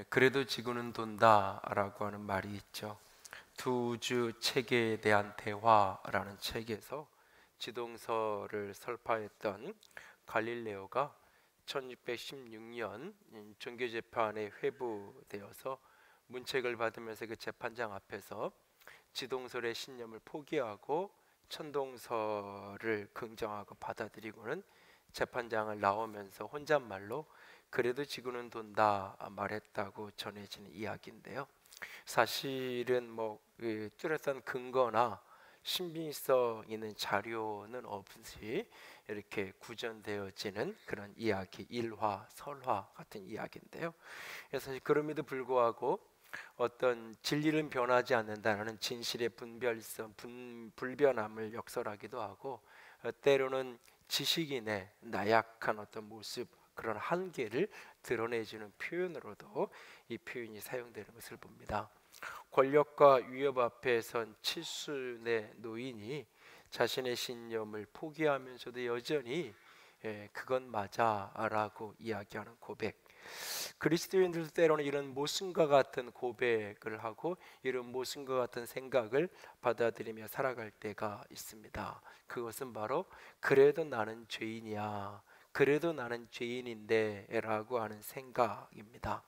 그래도 지구는 돈다라고 하는 말이 있죠. 두 우주 체계에 대한 대화라는 책에서 지동설을 설파했던 갈릴레오가 1616년 종교 재판에 회부되어서 문책을 받으면서 그 재판장 앞에서 지동설의 신념을 포기하고 천동설을 긍정하고 받아들이고는 재판장을 나오면서 혼잣말로 그래도 지구는 돈다 말했다고 전해지는 이야기인데요. 사실은 뚜렷한 근거나 신빙성 있는 자료는 없이 이렇게 구전되어지는 그런 이야기, 일화, 설화 같은 이야기인데요. 그래서 사실 그럼에도 불구하고 어떤 진리는 변하지 않는다는 진실의 불변함을 역설하기도 하고, 때로는 지식인의 나약한 어떤 모습, 그런 한계를 드러내주는 표현으로도 이 표현이 사용되는 것을 봅니다. 권력과 위협 앞에 선 칠순의 노인이 자신의 신념을 포기하면서도 여전히 그건 맞아라고 이야기하는 고백. 그리스도인들도 때로는 이런 모순과 같은 고백을 하고 이런 모순과 같은 생각을 받아들이며 살아갈 때가 있습니다. 그것은 바로 그래도 나는 죄인이야, 그래도 나는 죄인인데 라고 하는 생각입니다.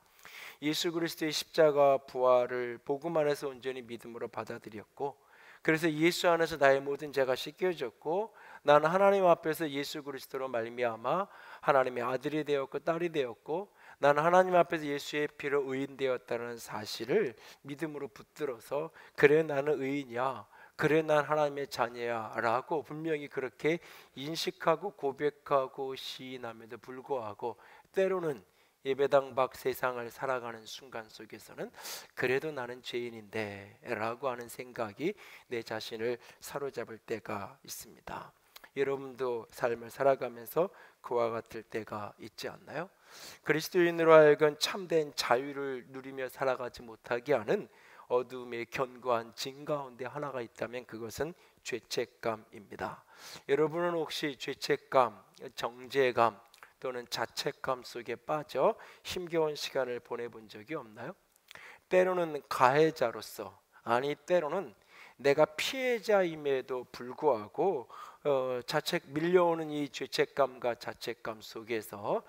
예수 그리스도의 십자가 부활을 복음 안에서 온전히 믿음으로 받아들였고, 그래서 예수 안에서 나의 모든 죄가 씻겨졌고, 나는 하나님 앞에서 예수 그리스도로 말미암아 하나님의 아들이 되었고 딸이 되었고, 나는 하나님 앞에서 예수의 피로 의인되었다는 사실을 믿음으로 붙들어서 그래 나는 의인이야, 그래 난 하나님의 자녀야 라고 분명히 그렇게 인식하고 고백하고 시인함에도 불구하고, 때로는 예배당 밖 세상을 살아가는 순간 속에서는 그래도 나는 죄인인데 라고 하는 생각이 내 자신을 사로잡을 때가 있습니다. 여러분도 삶을 살아가면서 그와 같을 때가 있지 않나요? 그리스도인으로 하여금 참된 자유를 누리며 살아가지 못하게 하는 어둠의 견고한 진 가운데 하나가 있다면 그것은 죄책감입니다. 여러분은 혹시 죄책감, 정죄감 또는 자책감 속에 빠져 힘겨운 시간을 보내본 적이 없나요? 때로는 가해자로서, 아니 때로는 내가 피해자임에도 불구하고 자책 밀려오는 이 죄책감과 자책감 속에서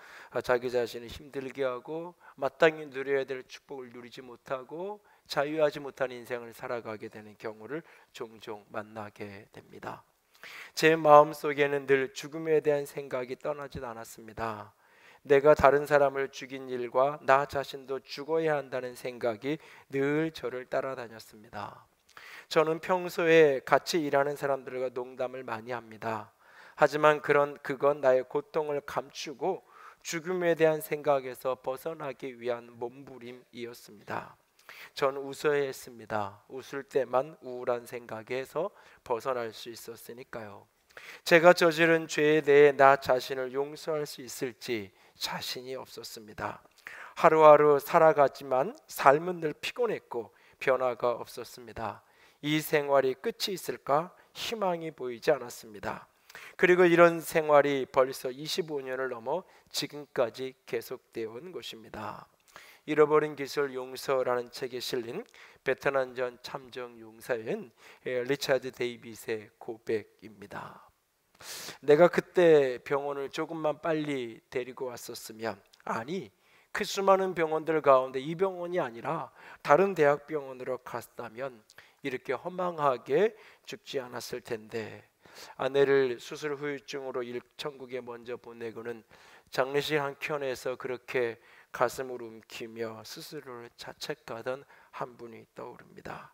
자기 자신을 힘들게 하고 마땅히 누려야 될 축복을 누리지 못하고 자유하지 못한 인생을 살아가게 되는 경우를 종종 만나게 됩니다. 제 마음속에는 늘 죽음에 대한 생각이 떠나질 않았습니다. 내가 다른 사람을 죽인 일과 나 자신도 죽어야 한다는 생각이 늘 저를 따라다녔습니다. 저는 평소에 같이 일하는 사람들과 농담을 많이 합니다. 하지만 그건 나의 고통을 감추고 죽음에 대한 생각에서 벗어나기 위한 몸부림이었습니다. 전 웃어야 했습니다. 웃을 때만 우울한 생각에서 벗어날 수 있었으니까요. 제가 저지른 죄에 대해 나 자신을 용서할 수 있을지 자신이 없었습니다. 하루하루 살아가지만 삶은 늘 피곤했고 변화가 없었습니다. 이 생활이 끝이 있을까 희망이 보이지 않았습니다. 그리고 이런 생활이 벌써 25년을 넘어 지금까지 계속되어 온 것입니다. 잃어버린 기술 용서라는 책에 실린 베트남전 참전 용사인 리차드 데이빗의 고백입니다. 내가 그때 병원을 조금만 빨리 데리고 왔었으면, 아니 그 수많은 병원들 가운데 이 병원이 아니라 다른 대학병원으로 갔다면 이렇게 허망하게 죽지 않았을 텐데, 아내를 수술 후유증으로 일천국에 먼저 보내고는 장례식 한켠에서 그렇게 가슴을 움키며 스스로를 자책하던 한 분이 떠오릅니다.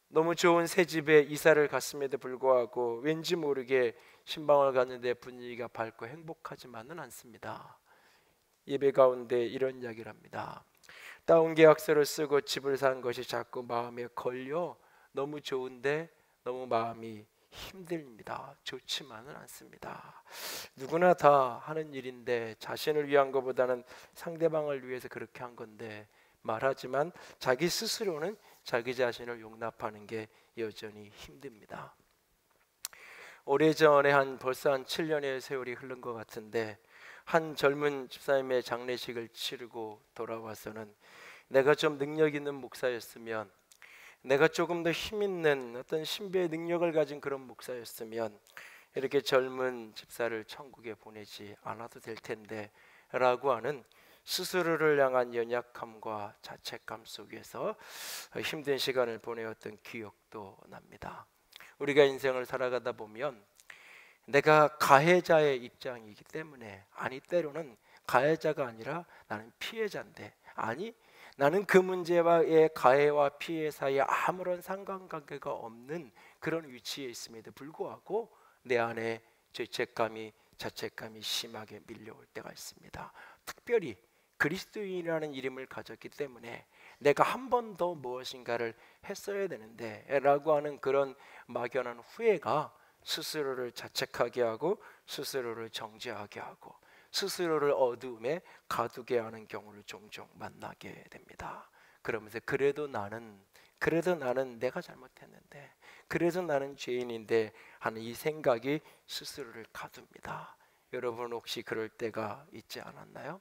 너무 좋은 새 집에 이사를 갔음에도 불구하고 왠지 모르게 신방을 갔는데 분위기가 밝고 행복하지만은 않습니다. 예배 가운데 이런 이야기를 합니다. 다운 계약서를 쓰고 집을 산 것이 자꾸 마음에 걸려 너무 좋은데 너무 마음이 힘듭니다. 좋지만은 않습니다. 누구나 다 하는 일인데 자신을 위한 것보다는 상대방을 위해서 그렇게 한 건데, 말하지만 자기 스스로는 자기 자신을 용납하는 게 여전히 힘듭니다. 오래전에 벌써 한 7년의 세월이 흐른 것 같은데, 한 젊은 집사님의 장례식을 치르고 돌아와서는 내가 좀 능력 있는 목사였으면, 내가 조금 더 힘 있는 어떤 신비의 능력을 가진 그런 목사였으면 이렇게 젊은 집사를 천국에 보내지 않아도 될 텐데 라고 하는 스스로를 향한 연약함과 자책감 속에서 힘든 시간을 보내었던 기억도 납니다. 우리가 인생을 살아가다 보면 내가 가해자의 입장이기 때문에, 아니 때로는 가해자가 아니라 나는 피해자인데, 아니 나는 그 문제와의 가해와 피해 사이에 아무런 상관관계가 없는 그런 위치에 있음에도 불구하고 내 안에 죄책감이, 자책감이 심하게 밀려올 때가 있습니다. 특별히 그리스도인이라는 이름을 가졌기 때문에 내가 한 번 더 무엇인가를 했어야 되는데 라고 하는 그런 막연한 후회가 스스로를 자책하게 하고 나를 정죄하게 하고 스스로를 어두움에 가두게 하는 경우를 종종 만나게 됩니다. 그러면서 그래도 나는 내가 잘못했는데, 그래서 나는 죄인인데 하는 이 생각이 스스로를 가둡니다. 여러분 혹시 그럴 때가 있지 않았나요?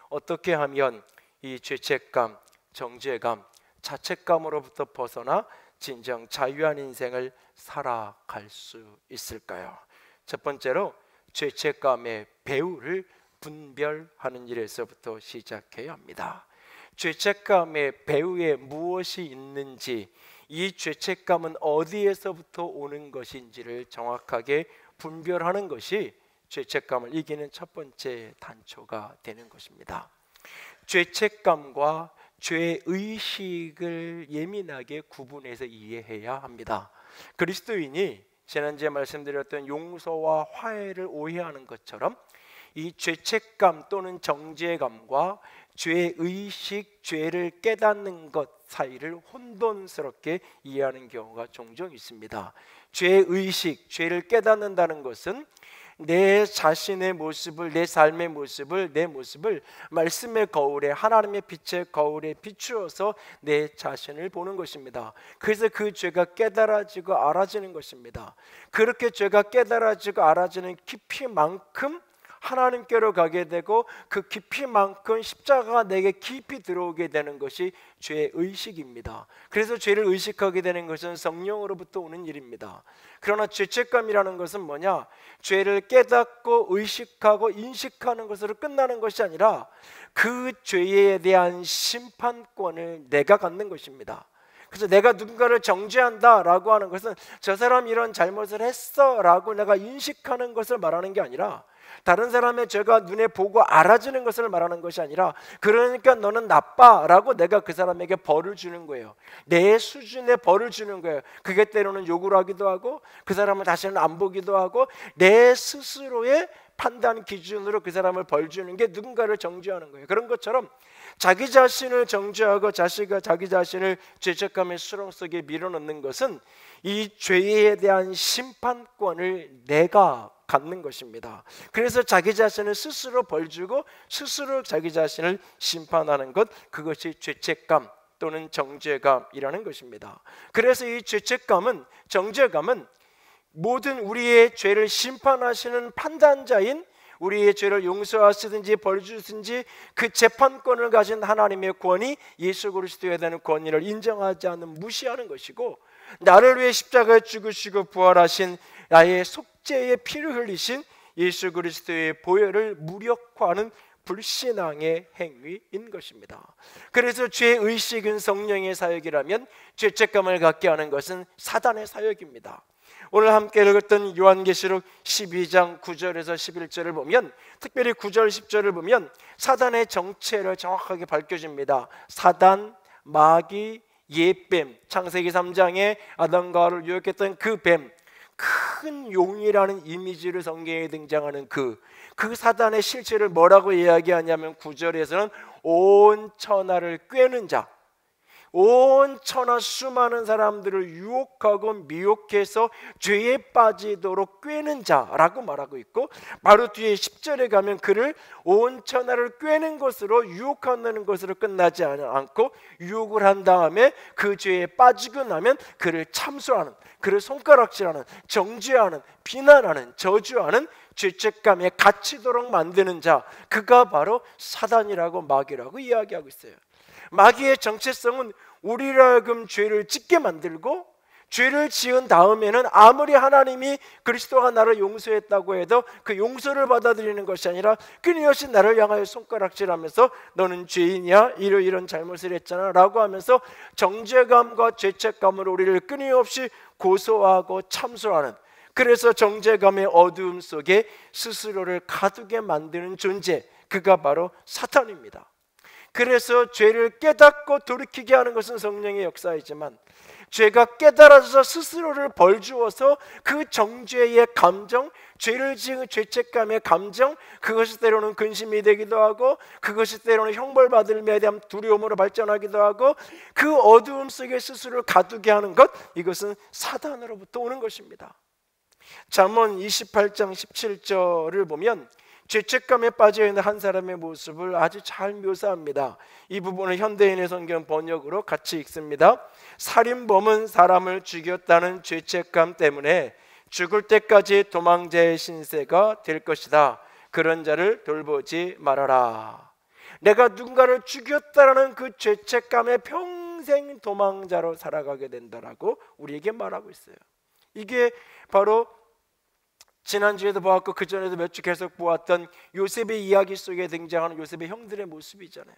어떻게 하면 이 죄책감, 정죄감, 자책감으로부터 벗어나 진정 자유한 인생을 살아갈 수 있을까요? 첫 번째로 죄책감의 배후를 분별하는 일에서부터 시작해야 합니다. 죄책감의 배후에 무엇이 있는지, 이 죄책감은 어디에서부터 오는 것인지를 정확하게 분별하는 것이 죄책감을 이기는 첫 번째 단초가 되는 것입니다. 죄책감과 죄의식을 예민하게 구분해서 이해해야 합니다. 그리스도인이 지난주에 말씀드렸던 용서와 화해를 오해하는 것처럼 이 죄책감 또는 정죄감과 죄의식, 죄를 깨닫는 것 사이를 혼돈스럽게 이해하는 경우가 종종 있습니다. 죄의식, 죄를 깨닫는다는 것은 내 자신의 모습을, 내 삶의 모습을, 내 모습을 말씀의 거울에, 하나님의 빛의 거울에 비추어서 내 자신을 보는 것입니다. 그래서 그 죄가 깨달아지고 알아지는 것입니다. 그렇게 죄가 깨달아지고 알아지는 깊이만큼 하나님께로 가게 되고, 그 깊이만큼 십자가가 내게 깊이 들어오게 되는 것이 죄의식입니다. 그래서 죄를 의식하게 되는 것은 성령으로부터 오는 일입니다. 그러나 죄책감이라는 것은 뭐냐? 죄를 깨닫고 의식하고 인식하는 것으로 끝나는 것이 아니라 그 죄에 대한 심판권을 내가 갖는 것입니다. 그래서 내가 누군가를 정죄한다라고 하는 것은 저 사람이 이런 잘못을 했어라고 내가 인식하는 것을 말하는 게 아니라, 다른 사람의 죄가 눈에 보고 알아지는 것을 말하는 것이 아니라, 그러니까 너는 나빠라고 내가 그 사람에게 벌을 주는 거예요. 내 수준의 벌을 주는 거예요. 그게 때로는 욕을 하기도 하고, 그 사람은 다시는 안 보기도 하고, 내 스스로의 판단 기준으로 그 사람을 벌 주는 게 누군가를 정죄하는 거예요. 그런 것처럼 자기 자신을 정죄하고 자기 자신을 죄책감의 수렁 속에 밀어넣는 것은 이 죄에 대한 심판권을 내가 갖는 것입니다. 그래서 자기 자신을 스스로 벌주고 스스로 자기 자신을 심판하는 것, 그것이 죄책감 또는 정죄감이라는 것입니다. 그래서 이 죄책감은, 정죄감은 모든 우리의 죄를 심판하시는 판단자인, 우리의 죄를 용서하시든지 벌주든지 그 재판권을 가진 하나님의 권위, 예수 그리스도에 대한 권위를 인정하지 않는, 무시하는 것이고, 나를 위해 십자가에 죽으시고 부활하신, 나의 속죄의 피를 흘리신 예수 그리스도의 보혈을 무력화하는 불신앙의 행위인 것입니다. 그래서 죄의식은 성령의 사역이라면 죄책감을 갖게 하는 것은 사단의 사역입니다. 오늘 함께 읽었던 요한계시록 12장 9절에서 11절을 보면, 특별히 9절 10절을 보면 사단의 정체를 정확하게 밝혀줍니다. 사단, 마귀, 옛뱀, 창세기 3장에 아담과 하와를 유혹했던 그 뱀, 큰 용이라는 이미지를 성경에 등장하는 그 사단의 실체를 뭐라고 이야기하냐면 9절에서는 온 천하를 꿰는 자, 온 천하 수많은 사람들을 유혹하고 미혹해서 죄에 빠지도록 꾀는 자라고 말하고 있고, 바로 뒤에 10절에 가면 그를 온 천하를 꾀는 것으로 유혹하는 것으로 끝나지 않고, 유혹을 한 다음에 그 죄에 빠지고 나면 그를 참소하는, 그를 손가락질하는, 정죄하는, 비난하는, 저주하는, 죄책감에 갇히도록 만드는 자, 그가 바로 사단이라고 마귀라고 이야기하고 있어요. 마귀의 정체성은 우리를 하여금 죄를 짓게 만들고, 죄를 지은 다음에는 아무리 하나님이 그리스도가 나를 용서했다고 해도 그 용서를 받아들이는 것이 아니라 끊임없이 나를 향하여 손가락질하면서 너는 죄인이야, 이런 잘못을 했잖아 라고 하면서 정죄감과 죄책감으로 우리를 끊임없이 고소하고 참소하는, 그래서 정죄감의 어두움 속에 스스로를 가두게 만드는 존재, 그가 바로 사탄입니다. 그래서 죄를 깨닫고 돌이키게 하는 것은 성령의 역사이지만, 죄가 깨달아져서 스스로를 벌주어서 그 정죄의 감정, 죄를 지은 죄책감의 감정, 그것이 때로는 근심이 되기도 하고, 그것이 때로는 형벌받을 에 대한 두려움으로 발전하기도 하고, 그 어두움 속에 스스로를 가두게 하는 것, 이것은 사단으로부터 오는 것입니다. 잠언 28장 17절을 보면 죄책감에 빠져있는 한 사람의 모습을 아주 잘 묘사합니다. 이 부분은 현대인의 성경 번역으로 같이 읽습니다. 살인범은 사람을 죽였다는 죄책감 때문에 죽을 때까지 도망자의 신세가 될 것이다. 그런 자를 돌보지 말아라. 내가 누군가를 죽였다는 그 죄책감에 평생 도망자로 살아가게 된다라고 우리에게 말하고 있어요. 이게 바로 지난주에도 보았고 그 전에도 몇 주 계속 보았던 요셉의 이야기 속에 등장하는 요셉의 형들의 모습이잖아요.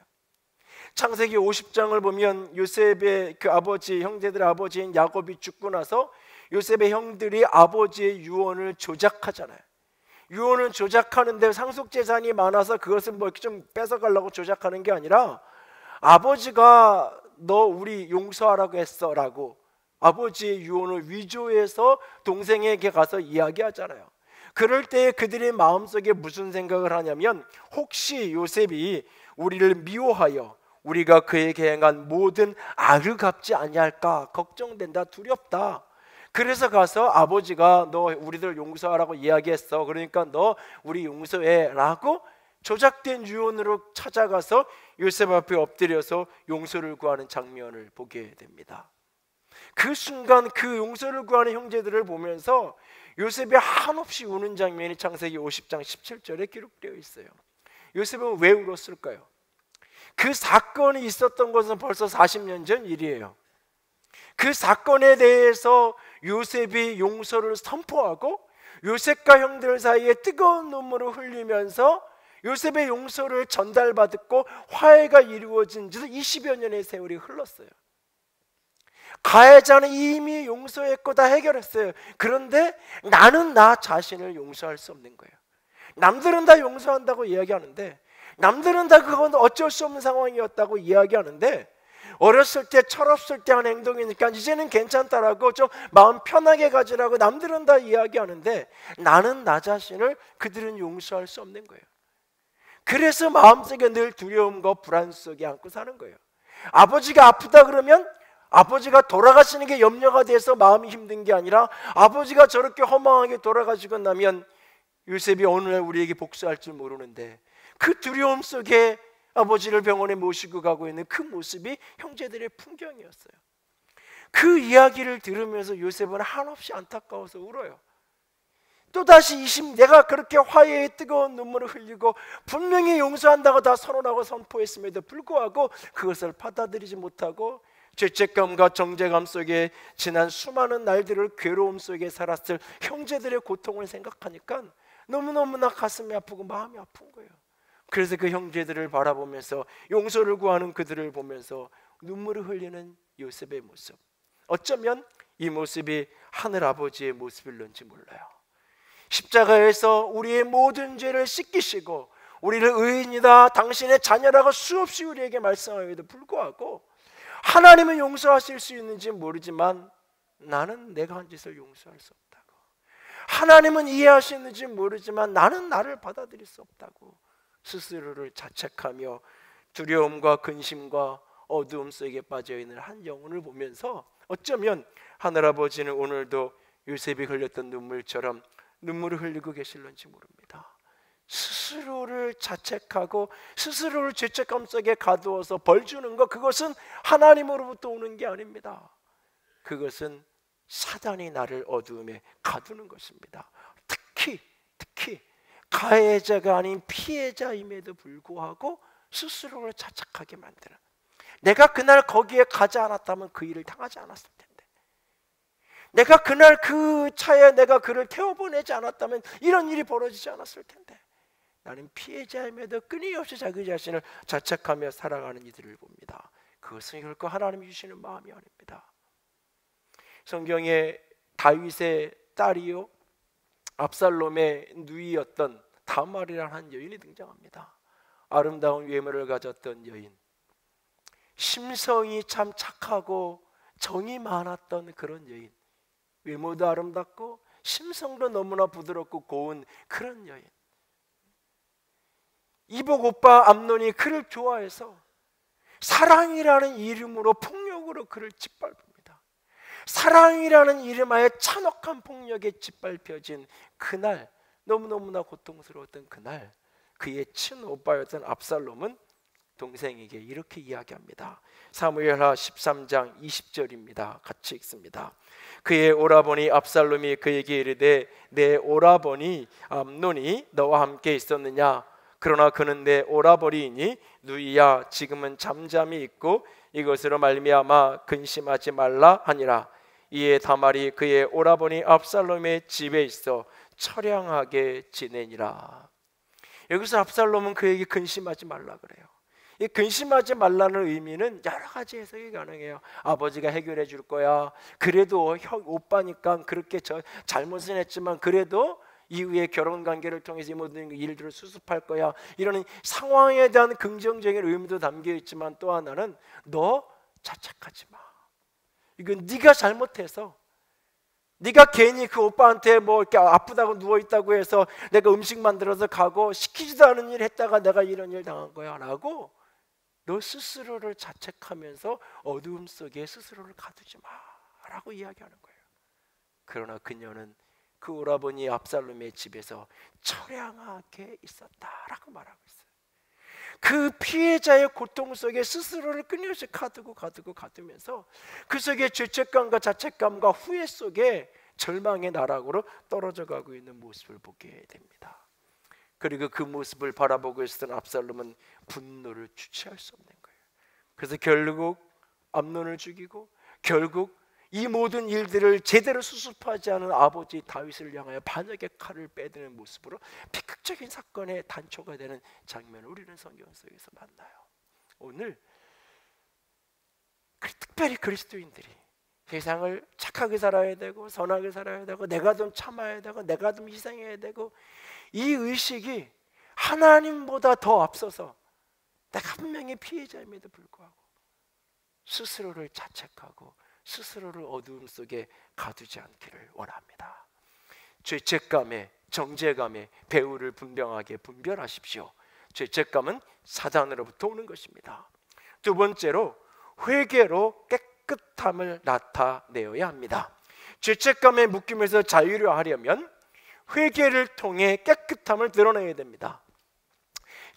창세기 50장을 보면 요셉의 그 아버지, 형제들의 아버지인 야곱이 죽고 나서 요셉의 형들이 아버지의 유언을 조작하잖아요. 유언을 조작하는데 상속재산이 많아서 그것을 뭐 이렇게 좀 뺏어가려고 조작하는 게 아니라, 아버지가 너 우리 용서하라고 했어 라고 아버지의 유언을 위조해서 동생에게 가서 이야기하잖아요. 그럴 때 그들의 마음속에 무슨 생각을 하냐면, 혹시 요셉이 우리를 미워하여 우리가 그에게 행한 모든 악을 갚지 아니할까 걱정된다, 두렵다. 그래서 가서 아버지가 너 우리들 용서하라고 이야기했어, 그러니까 너 우리 용서해 라고 조작된 유언으로 찾아가서 요셉 앞에 엎드려서 용서를 구하는 장면을 보게 됩니다. 그 순간 그 용서를 구하는 형제들을 보면서 요셉이 한없이 우는 장면이 창세기 50장 17절에 기록되어 있어요. 요셉은 왜 울었을까요? 그 사건이 있었던 것은 벌써 40년 전 일이에요. 그 사건에 대해서 요셉이 용서를 선포하고 요셉과 형들 사이에 뜨거운 눈물을 흘리면서 요셉의 용서를 전달받았고 화해가 이루어진 지 20여 년의 세월이 흘렀어요. 가해자는 이미 용서했고 다 해결했어요. 그런데 나는 나 자신을 용서할 수 없는 거예요. 남들은 다 용서한다고 이야기하는데, 남들은 다 그건 어쩔 수 없는 상황이었다고 이야기하는데, 어렸을 때 철없을 때 한 행동이니까 이제는 괜찮다라고 좀 마음 편하게 가지라고 남들은 다 이야기하는데, 나는 나 자신을 그들은 용서할 수 없는 거예요. 그래서 마음속에 늘 두려움과 불안 속에 안고 사는 거예요. 아버지가 아프다 그러면 아버지가 돌아가시는 게 염려가 돼서 마음이 힘든 게 아니라, 아버지가 저렇게 허망하게 돌아가시고 나면 요셉이 어느 날 우리에게 복수할 줄 모르는데, 그 두려움 속에 아버지를 병원에 모시고 가고 있는 그 모습이 형제들의 풍경이었어요. 그 이야기를 들으면서 요셉은 한없이 안타까워서 울어요. 또다시 내가 그렇게 화해의 뜨거운 눈물을 흘리고 분명히 용서한다고 다 선언하고 선포했음에도 불구하고 그것을 받아들이지 못하고 죄책감과 정죄감 속에 지난 수많은 날들을 괴로움 속에 살았을 형제들의 고통을 생각하니까 너무너무나 가슴이 아프고 마음이 아픈 거예요. 그래서 그 형제들을 바라보면서, 용서를 구하는 그들을 보면서 눈물을 흘리는 요셉의 모습, 어쩌면 이 모습이 하늘아버지의 모습일런지 몰라요. 십자가에서 우리의 모든 죄를 씻기시고 우리를 의인이다, 당신의 자녀라고 수없이 우리에게 말씀하기도 불구하고 하나님은 용서하실 수 있는지 모르지만 나는 내가 한 짓을 용서할 수 없다고, 하나님은 이해하시는지 모르지만 나는 나를 받아들일 수 없다고 스스로를 자책하며 두려움과 근심과 어두움 속에 빠져있는 한 영혼을 보면서 어쩌면 하늘아버지는 오늘도 요셉이 흘렸던 눈물처럼 눈물을 흘리고 계실는지 모릅니다. 스스로를 자책하고 스스로를 죄책감 속에 가두어서 벌 주는 것, 그것은 하나님으로부터 오는 게 아닙니다. 그것은 사단이 나를 어두움에 가두는 것입니다. 특히 가해자가 아닌 피해자임에도 불구하고 스스로를 자책하게 만드는, 내가 그날 거기에 가지 않았다면 그 일을 당하지 않았을 텐데, 내가 그날 그 차에 내가 그를 태워보내지 않았다면 이런 일이 벌어지지 않았을 텐데, 나는 피해자임에도 끊임없이 자기 자신을 자책하며 살아가는 이들을 봅니다. 그것은 결코 하나님이 주시는 마음이 아닙니다. 성경에 다윗의 딸이요 압살롬의 누이였던 다말이라는 한 여인이 등장합니다. 아름다운 외모를 가졌던 여인, 심성이 참 착하고 정이 많았던 그런 여인, 외모도 아름답고 심성도 너무나 부드럽고 고운 그런 여인. 이복 오빠 암논이 그를 좋아해서 사랑이라는 이름으로 폭력으로 그를 짓밟습니다. 사랑이라는 이름하에 잔혹한 폭력에 짓밟혀진 그날, 너무너무나 고통스러웠던 그날, 그의 친오빠였던 압살롬은 동생에게 이렇게 이야기합니다. 사무엘하 13장 20절입니다. 같이 읽습니다. 그의 오라버니 압살롬이 그에게 이르되 내 오라버니 암논이 너와 함께 있었느냐? 그러나 그는 내 오라버니이니 누이야 지금은 잠잠히 있고 이것으로 말미암아 근심하지 말라 하니라. 이에 다말이 그의 오라버니 압살롬의 집에 있어 처량하게 지내니라. 여기서 압살롬은 그에게 근심하지 말라 그래요. 이 근심하지 말라는 의미는 여러 가지 해석이 가능해요. 아버지가 해결해 줄 거야. 그래도 오빠니까 그렇게 잘못은 했지만 그래도 이후에 결혼관계를 통해서 이 모든 일들을 수습할 거야. 이런 상황에 대한 긍정적인 의미도 담겨 있지만, 또 하나는 너 자책하지 마. 이건 네가 잘못해서, 네가 괜히 그 오빠한테 뭐 이렇게 아프다고 누워 있다고 해서 내가 음식 만들어서 가고 시키지도 않은 일 했다가 내가 이런 일 당한 거야 라고 너 스스로를 자책하면서 어두움 속에 스스로를 가두지 마 라고 이야기하는 거예요. 그러나 그녀는 그 오라버니 압살롬의 집에서 처량하게 있었다라고 말하고 있어요. 그 피해자의 고통 속에 스스로를 끊임없이 가두면서 그 속에 죄책감과 자책감과 후회 속에 절망의 나락으로 떨어져 가고 있는 모습을 보게 됩니다. 그리고 그 모습을 바라보고 있었던 압살롬은 분노를 주체할 수 없는 거예요. 그래서 결국 암논을 죽이고 결국 이 모든 일들을 제대로 수습하지 않은 아버지 다윗을 향하여 반역의 칼을 빼드는 모습으로 비극적인 사건의 단초가 되는 장면을 우리는 성경 속에서 만나요. 오늘 특별히 그리스도인들이 세상을 착하게 살아야 되고 선하게 살아야 되고 내가 좀 참아야 되고 내가 좀 희생해야 되고, 이 의식이 하나님보다 더 앞서서 내가 분명히 피해자임에도 불구하고 스스로를 자책하고 스스로를 어두움 속에 가두지 않기를 원합니다. 죄책감에 정죄감에 배후를 분명하게 분별하십시오. 죄책감은 사단으로부터 오는 것입니다. 두 번째로 회개로 깨끗함을 나타내어야 합니다. 죄책감의 묶임에서 자유를 하려면 회개를 통해 깨끗함을 드러내야 됩니다.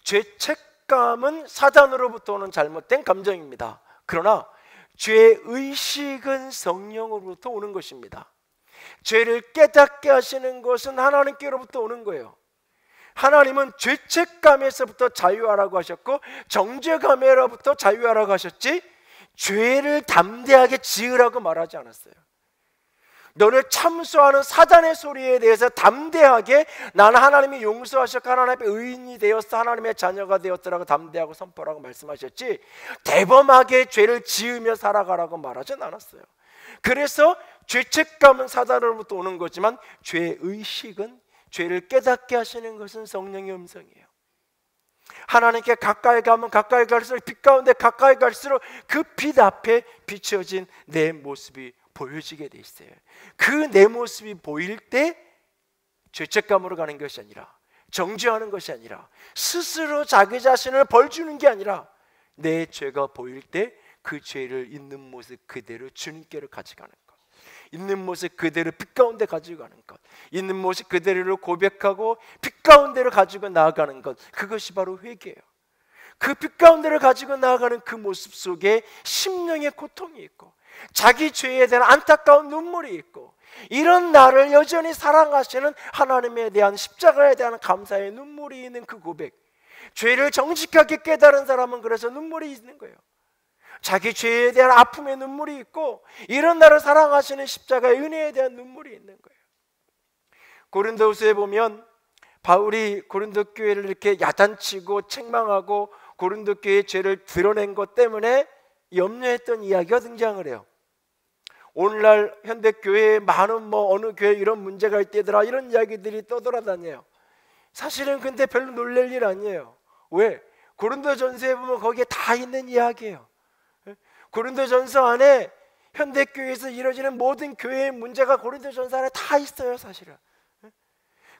죄책감은 사단으로부터 오는 잘못된 감정입니다. 그러나 죄의식은 성령으로부터 오는 것입니다. 죄를 깨닫게 하시는 것은 하나님께로부터 오는 거예요. 하나님은 죄책감에서부터 자유하라고 하셨고 정죄감에로부터 자유하라고 하셨지 죄를 담대하게 지으라고 말하지 않았어요. 너를 참소하는 사단의 소리에 대해서 담대하게 나는 하나님이 용서하셨고 하나님의 의인이 되었어, 하나님의 자녀가 되었더라고 담대하고 선포라고 말씀하셨지 대범하게 죄를 지으며 살아가라고 말하진 않았어요. 그래서 죄책감은 사단으로부터 오는 거지만 죄의식은, 죄를 깨닫게 하시는 것은 성령의 음성이에요. 하나님께 가까이 가면 가까이 갈수록 빛 가운데 가까이 갈수록 그 빛 앞에 비춰진 내 모습이 보여지게 돼 있어요. 그 내 모습이 보일 때 죄책감으로 가는 것이 아니라 정죄하는 것이 아니라 스스로 자기 자신을 벌 주는 게 아니라 내 죄가 보일 때 그 죄를 있는 모습 그대로 주님께로 가져가는 것, 있는 모습 그대로 빛 가운데 가지고 가는 것, 있는 모습 그대로 고백하고 빛 가운데로 가지고 나아가는 것, 그것이 바로 회개예요. 그 빛 가운데를 가지고 나아가는 그 모습 속에 심령의 고통이 있고 자기 죄에 대한 안타까운 눈물이 있고, 이런 나를 여전히 사랑하시는 하나님에 대한 십자가에 대한 감사의 눈물이 있는 그 고백, 죄를 정직하게 깨달은 사람은 그래서 눈물이 있는 거예요. 자기 죄에 대한 아픔의 눈물이 있고, 이런 나를 사랑하시는 십자가의 은혜에 대한 눈물이 있는 거예요. 고린도후서에 보면 바울이 고린도 교회를 이렇게 야단치고 책망하고 고린도 교회의 죄를 드러낸 것 때문에 염려했던 이야기가 등장을 해요. 오늘날 현대 교회에 많은 어느 교회 이런 문제가 있대더라, 이런 이야기들이 떠돌아다녀요. 사실은 근데 별로 놀랄 일 아니에요. 왜? 고린도전서에 보면 거기에 다 있는 이야기예요. 고린도전서 안에 현대교회에서 이루어지는 모든 교회의 문제가 고린도전서 안에 다 있어요. 사실은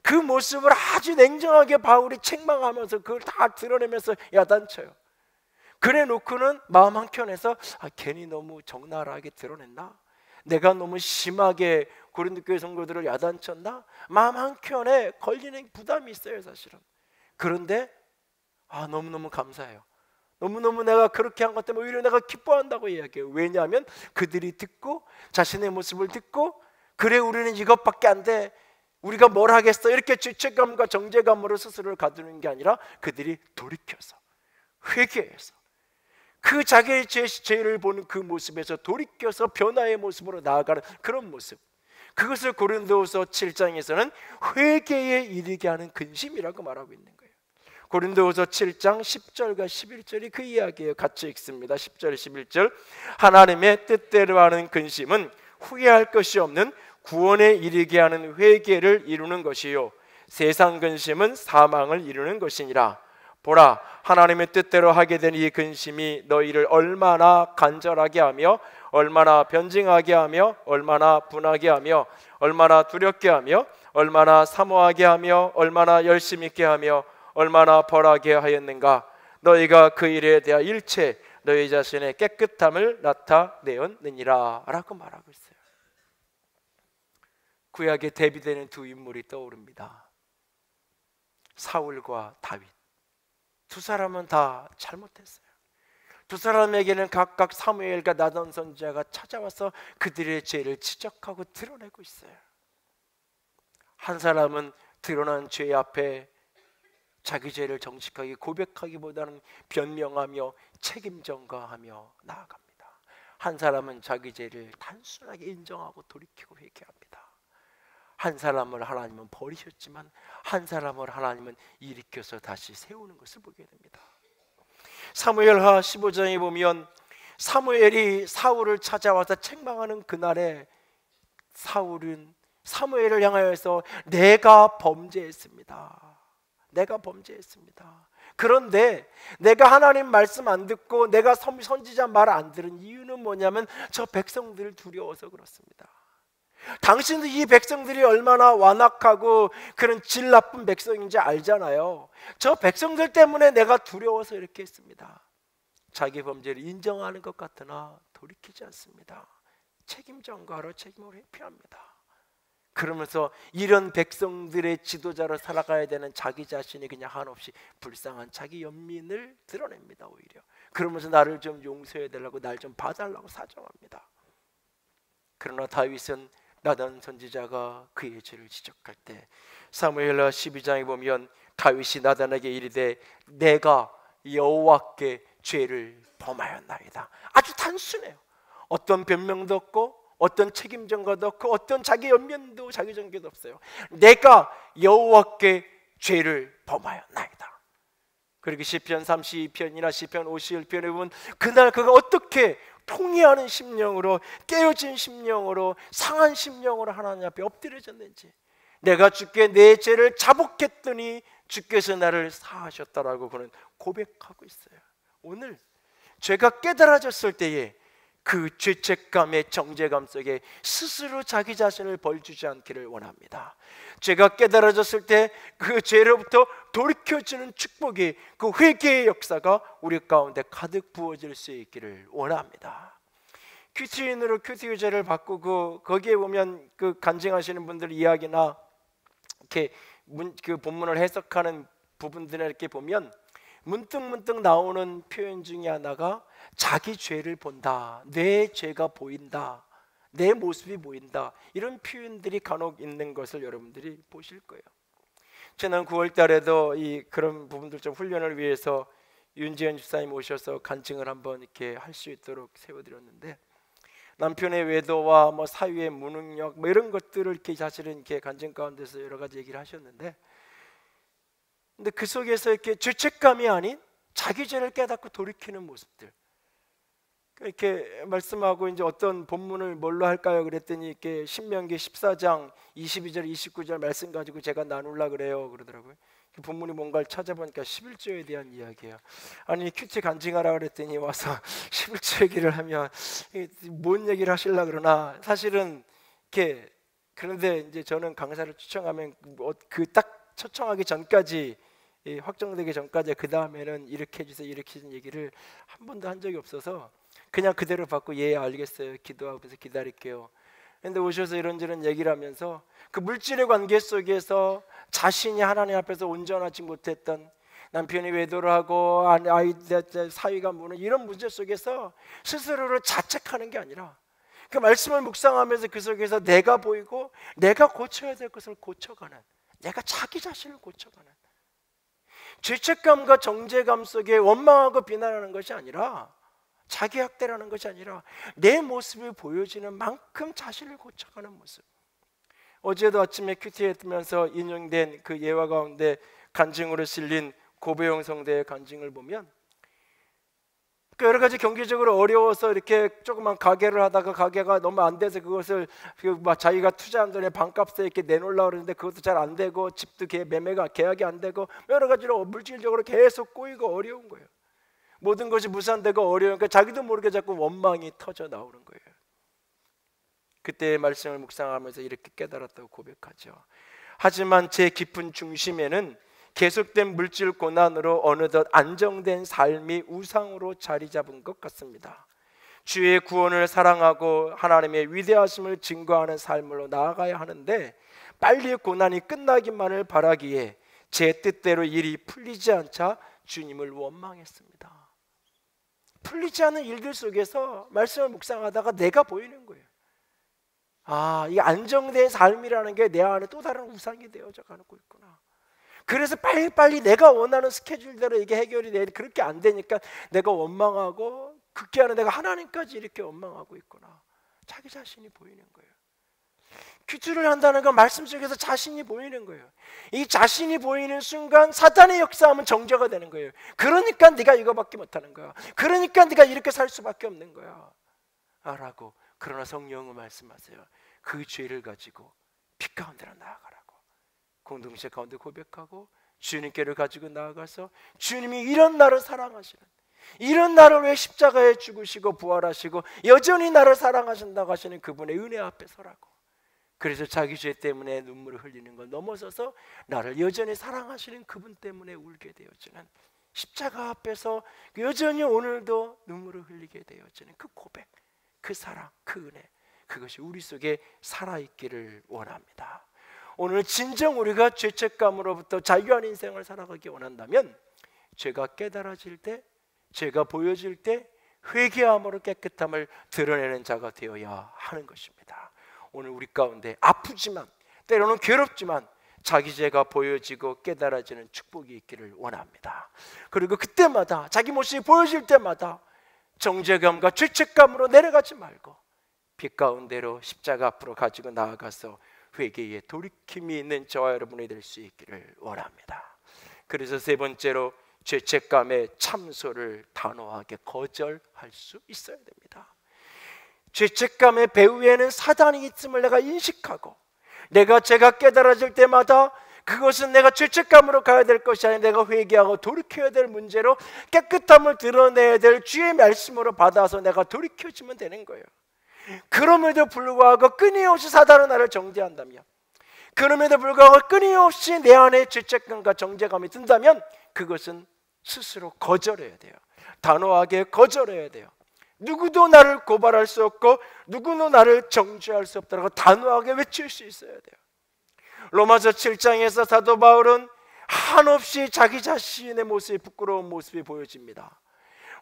그 모습을 아주 냉정하게 바울이 책망하면서 그걸 다 드러내면서 야단쳐요. 그래 놓고는 마음 한켠에서 괜히 너무 적나라하게 드러냈나? 내가 너무 심하게 고린도 교회 성도들을 야단쳤나? 마음 한켠에 걸리는 부담이 있어요. 사실은. 그런데 너무너무 감사해요. 너무너무 내가 그렇게 한 것 때문에 오히려 내가 기뻐한다고 이야기해요. 왜냐하면 그들이 듣고 자신의 모습을 듣고, 그래 우리는 이것밖에 안 돼, 우리가 뭘 하겠어, 이렇게 죄책감과 정죄감으로 스스로를 가두는 게 아니라 그들이 돌이켜서 회개해서 그 자기의 죄를 보는 그 모습에서 돌이켜서 변화의 모습으로 나아가는 그런 모습, 그것을 고린도후서 7장에서는 회개에 이르게 하는 근심이라고 말하고 있는 거예요. 고린도후서 7장 10절과 11절이 그 이야기예요. 같이 읽습니다. 10절 11절. 하나님의 뜻대로 하는 근심은 후회할 것이 없는 구원에 이르게 하는 회개를 이루는 것이요, 세상 근심은 사망을 이루는 것이니라. 보라, 하나님의 뜻대로 하게 된 이 근심이 너희를 얼마나 간절하게 하며 얼마나 변증하게 하며 얼마나 분하게 하며 얼마나 두렵게 하며 얼마나 사모하게 하며 얼마나 열심 있게 하며 얼마나 벌하게 하였는가. 너희가 그 일에 대하 일체 너희 자신의 깨끗함을 나타내었느니라 라고 말하고 있어요. 구약에 대비되는 두 인물이 떠오릅니다. 사울과 다윗. 두 사람은 다 잘못했어요. 두 사람에게는 각각 사무엘과 나단 선지자가 찾아와서 그들의 죄를 지적하고 드러내고 있어요. 한 사람은 드러난 죄 앞에 자기 죄를 정직하게 고백하기보다는 변명하며 책임 전가하며 나아갑니다. 한 사람은 자기 죄를 단순하게 인정하고 돌이키고 회개합니다. 한 사람을 하나님은 버리셨지만 한 사람을 하나님은 일으켜서 다시 세우는 것을 보게 됩니다. 사무엘하 15장에 보면 사무엘이 사울을 찾아와서 책망하는 그날에 사울은 사무엘을 향하여서 내가 범죄했습니다. 내가 범죄했습니다. 그런데 내가 하나님 말씀 안 듣고 내가 선지자 말 안 들은 이유는 뭐냐면 저 백성들을 두려워서 그렇습니다. 당신도 이 백성들이 얼마나 완악하고 그런 질 나쁜 백성인지 알잖아요. 저 백성들 때문에 내가 두려워서 이렇게 했습니다. 자기 범죄를 인정하는 것 같으나 돌이키지 않습니다. 책임 전가로 책임을 회피합니다. 그러면서 이런 백성들의 지도자로 살아가야 되는 자기 자신이 그냥 한없이 불쌍한 자기 연민을 드러냅니다. 오히려 그러면서 나를 좀 용서해 달라고, 날 좀 봐달라고 사정합니다. 그러나 다윗은 나단 선지자가 그의 죄를 지적할 때 사무엘하 12장에 보면 다윗이 나단에게 이르되 내가 여호와께 죄를 범하였나이다. 아주 단순해요. 어떤 변명도 없고 어떤 책임 전가도 없고 어떤 자기 연면도 자기 전개도 없어요. 내가 여호와께 죄를 범하였나이다. 그리고 시편 32편이나 시편 51편에 보면 그날 그가 어떻게 통회하는 심령으로, 깨어진 심령으로, 상한 심령으로 하나님 앞에 엎드려졌는지, 내가 주께 내 죄를 자복했더니 주께서 나를 사하셨다라고 그는 고백하고 있어요. 오늘 죄가 깨달아졌을 때에 그 죄책감의 정죄감 속에 스스로 자기 자신을 벌주지 않기를 원합니다. 죄가 깨달아졌을 때 그 죄로부터 돌이켜주는 축복이, 그 회개의 역사가 우리 가운데 가득 부어질 수 있기를 원합니다. 큐티인으로 큐티 의자를 바꾸고 거기에 보면 그 간증하시는 분들 이야기나 이렇게 그 본문을 해석하는 부분들을 이렇게 보면 문득 나오는 표현 중에 하나가 자기 죄를 본다, 내 죄가 보인다, 내 모습이 보인다, 이런 표현들이 간혹 있는 것을 여러분들이 보실 거예요. 지난 9월 달에도 그런 부분들 좀 훈련을 위해서 윤지현 집사님 오셔서 간증을 한번 이렇게 할 수 있도록 세워드렸는데, 남편의 외도와 뭐 사위의 무능력 뭐 이런 것들을 이렇게 사실은 이렇게 간증 가운데서 여러 가지 얘기를 하셨는데, 근데 그 속에서 이렇게 죄책감이 아닌 자기 죄를 깨닫고 돌이키는 모습들, 이렇게 말씀하고 이제 어떤 본문을 뭘로 할까요? 그랬더니 이렇게 신명기 14장 22절 29절 말씀 가지고 제가 나눌라 그래요 그러더라고요. 그 본문이 뭔가를 찾아보니까 11조에 대한 이야기예요. 아니 큐티 간증하라 그랬더니 와서 11조 얘기를 하면 뭔 얘기를 하실라 그러나, 사실은 이렇게, 그런데 이제 저는 강사를 초청하면 그 딱 초청하기 전까지, 확정되기 전까지 그 다음에는 이렇게 해주세요 이렇게 해주는 얘기를 한 번도 한 적이 없어서 그냥 그대로 받고 예 알겠어요 기도하면서 기다릴게요. 그런데 오셔서 이런저런 얘기를 하면서 그 물질의 관계 속에서 자신이 하나님 앞에서 온전하지 못했던, 남편이 외도를 하고 아이 사위가 무는 이런 문제 속에서 스스로를 자책하는 게 아니라 그 말씀을 묵상하면서 그 속에서 내가 보이고 내가 고쳐야 될 것을 고쳐가는, 내가 자기 자신을 고쳐가는, 죄책감과 정죄감 속에 원망하고 비난하는 것이 아니라, 자기 학대라는 것이 아니라 내 모습을 보여지는 만큼 자신을 고쳐가는 모습. 어제도 아침에 큐티에 뜨면서 인용된 그 예화 가운데 간증으로 실린 고배영 성대의 간증을 보면 여러 가지 경제적으로 어려워서 이렇게 조그만 가게를 하다가 가게가 너무 안 돼서 그것을 자기가 투자한 돈에 반값에 이렇게 내놓으려고 그러는데 그것도 잘 안 되고, 집도 매매가 계약이 안 되고, 여러 가지로 물질적으로 계속 꼬이고 어려운 거예요. 모든 것이 무산되고 어려우니까 자기도 모르게 자꾸 원망이 터져 나오는 거예요. 그때의 말씀을 묵상하면서 이렇게 깨달았다고 고백하죠. 하지만 제 깊은 중심에는 계속된 물질 고난으로 어느덧 안정된 삶이 우상으로 자리 잡은 것 같습니다. 주의 구원을 사랑하고 하나님의 위대하심을 증거하는 삶으로 나아가야 하는데, 빨리 고난이 끝나기만을 바라기에 제 뜻대로 일이 풀리지 않자 주님을 원망했습니다. 풀리지 않는 일들 속에서 말씀을 묵상하다가 내가 보이는 거예요. 이 안정된 삶이라는 게 내 안에 또 다른 우상이 되어져 가고 있구나. 그래서 빨리빨리 내가 원하는 스케줄대로 이게 해결이 돼, 그렇게 안 되니까 내가 원망하고, 극기하는 내가 하나님까지 이렇게 원망하고 있구나. 자기 자신이 보이는 거예요. 큐티를 한다는 건 말씀 속에서 자신이 보이는 거예요. 이 자신이 보이는 순간 사탄의 역사하면 정죄가 되는 거예요. 그러니까 네가 이거밖에 못하는 거야. 그러니까 네가 이렇게 살 수밖에 없는 거야 라고. 그러나 성령은 말씀하세요. 그 죄를 가지고 빛 가운데로 나아가라고. 공동체 가운데 고백하고 주님께를 가지고 나아가서 주님이 이런 나를 사랑하시는, 이런 나를 왜 십자가에 죽으시고 부활하시고 여전히 나를 사랑하신다고 하시는 그분의 은혜 앞에 서라고. 그래서 자기 죄 때문에 눈물을 흘리는 걸 넘어서서 나를 여전히 사랑하시는 그분 때문에 울게 되어지는, 십자가 앞에서 여전히 오늘도 눈물을 흘리게 되어지는 그 고백, 그 사랑, 그 은혜, 그것이 우리 속에 살아있기를 원합니다. 오늘 진정 우리가 죄책감으로부터 자유한 인생을 살아가기 원한다면, 죄가 깨달아질 때, 죄가 보여질 때 회개함으로 깨끗함을 드러내는 자가 되어야 하는 것입니다. 오늘 우리 가운데 아프지만, 때로는 괴롭지만 자기 죄가 보여지고 깨달아지는 축복이 있기를 원합니다. 그리고 그때마다, 자기 모습이 보여질 때마다 정죄감과 죄책감으로 내려가지 말고 빛 가운데로 십자가 앞으로 가지고 나아가서 회개에 돌이킴이 있는 저와 여러분이 될 수 있기를 원합니다. 그래서 세 번째로 죄책감의 참소를 단호하게 거절할 수 있어야 됩니다. 죄책감의 배후에는 사단이 있음을 내가 인식하고, 내가 죄가 깨달아질 때마다 그것은 내가 죄책감으로 가야 될 것이 아니라 내가 회개하고 돌이켜야 될 문제로 깨끗함을 드러내야 될 주의 말씀으로 받아서 내가 돌이켜지면 되는 거예요. 그럼에도 불구하고 끊임없이 사단은 나를 정죄한다면, 그럼에도 불구하고 끊임없이 내 안에 죄책감과 정죄감이 든다면 그것은 스스로 거절해야 돼요. 단호하게 거절해야 돼요. 누구도 나를 고발할 수 없고 누구도 나를 정죄할 수 없다고 단호하게 외칠 수 있어야 돼요. 로마서 7장에서 사도 바울은 한없이 자기 자신의 모습이 부끄러운 모습이 보여집니다.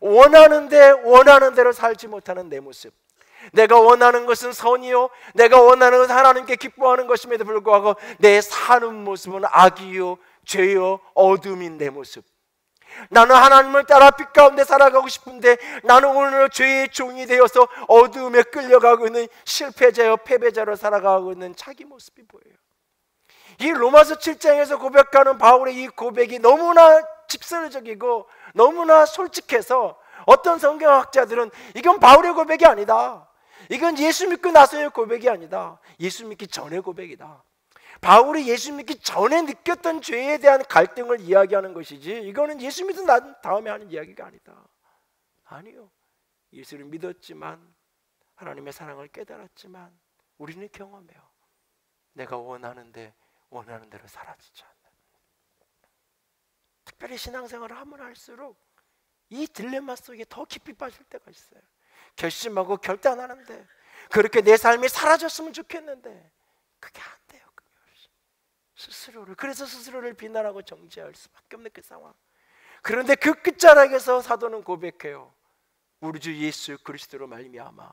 원하는 대로 살지 못하는 내 모습, 내가 원하는 것은 선이요, 내가 원하는 것은 하나님께 기뻐하는 것임에도 불구하고 내 사는 모습은 악이요, 죄요, 어둠인 내 모습. 나는 하나님을 따라 빛 가운데 살아가고 싶은데 나는 오늘 죄의 종이 되어서 어두움에 끌려가고 있는 실패자요, 패배자로 살아가고 있는 자기 모습이 보여요. 이 로마서 7장에서 고백하는 바울의 이 고백이 너무나 직설적이고 너무나 솔직해서 어떤 성경학자들은 이건 바울의 고백이 아니다, 이건 예수 믿고 나서의 고백이 아니다, 예수 믿기 전의 고백이다. 바울이 예수 믿기 전에 느꼈던 죄에 대한 갈등을 이야기하는 것이지 이거는 예수 믿은 다음에 하는 이야기가 아니다. 아니요, 예수를 믿었지만 하나님의 사랑을 깨달았지만 우리는 경험해요. 내가 원하는 대로 사라지지 않는. 특별히 신앙생활을 하면 할수록 이 딜레마 속에 더 깊이 빠질 때가 있어요. 결심하고 결단하는데 그렇게 내 삶이 사라졌으면 좋겠는데 그게 안 돼요. 그래서 스스로를 비난하고 정죄할 수밖에 없는 그 상황. 그런데 그 끝자락에서 사도는 고백해요. 우리 주 예수 그리스도로 말미암아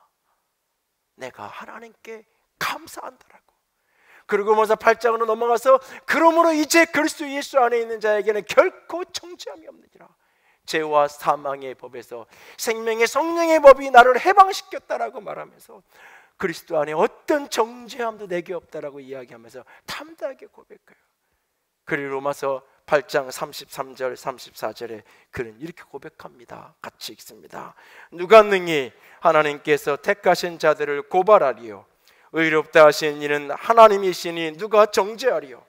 내가 하나님께 감사한다라고. 그리고 먼저 8장으로 넘어가서 그러므로 이제 그리스도 예수 안에 있는 자에게는 결코 정죄함이 없느니라. 죄와 사망의 법에서 생명의 성령의 법이 나를 해방시켰다라고 말하면서 그리스도 안에 어떤 정죄함도 내게 없다라고 이야기하면서 담대하게 고백해요. 그리고 로마서 8장 33절 34절에 그는 이렇게 고백합니다. 같이 읽습니다. 누가 능히 하나님께서 택하신 자들을 고발하리요, 의롭다 하신 이는 하나님이시니 누가 정죄하리요.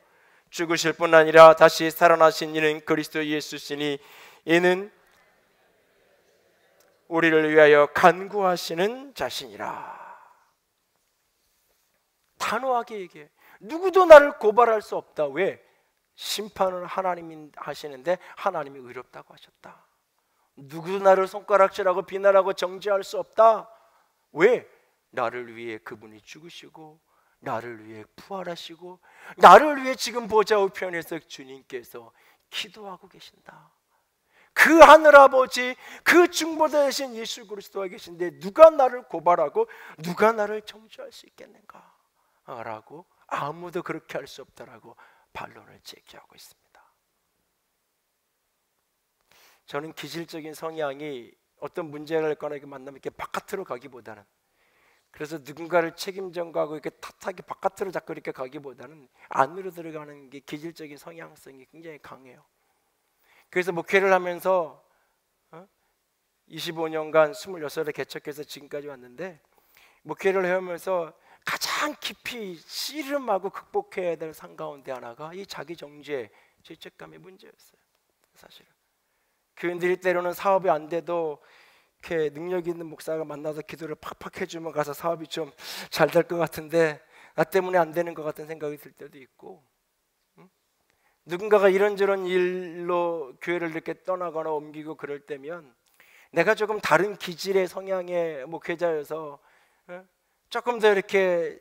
죽으실 뿐 아니라 다시 살아나신 이는 그리스도 예수시니 이는 우리를 위하여 간구하시는 자신이라. 단호하게 얘기해. 누구도 나를 고발할 수 없다. 왜? 심판을 하나님이 하시는데 하나님이 의롭다고 하셨다. 누구도 나를 손가락질하고 비난하고 정죄할 수 없다. 왜? 나를 위해 그분이 죽으시고 나를 위해 부활하시고 나를 위해 지금 보좌 우편에서 주님께서 기도하고 계신다. 그 하늘아버지, 그 중보자 되신 예수 그리스도가 계신데 누가 나를 고발하고 누가 나를 정죄할 수 있겠는가? 라고 아무도 그렇게 할 수 없다라고 반론을 제기하고 있습니다. 저는 기질적인 성향이 어떤 문제를 거나 이렇게 만나면 이렇게 바깥으로 가기보다는, 그래서 누군가를 책임전가하고 이렇게 탓하게 바깥으로 자꾸 이렇게 가기보다는 안으로 들어가는 게 기질적인 성향성이 굉장히 강해요. 그래서 목회를 하면서 25년간 26에 개척해서 지금까지 왔는데 목회를 해오면서 가장 깊이 씨름하고 극복해야 될 상 가운데 하나가 이 자기 정죄, 죄책감의 문제였어요. 사실은 교인들이 때로는 사업이 안 돼도 이렇게 능력 있는 목사가 만나서 기도를 팍팍 해주면 가서 사업이 좀 잘 될 것 같은데 나 때문에 안 되는 것 같은 생각이 들 때도 있고, 누군가가 이런저런 일로 교회를 이렇게 떠나거나 옮기고 그럴 때면 내가 조금 다른 기질의 성향의 목회자여서 조금 더 이렇게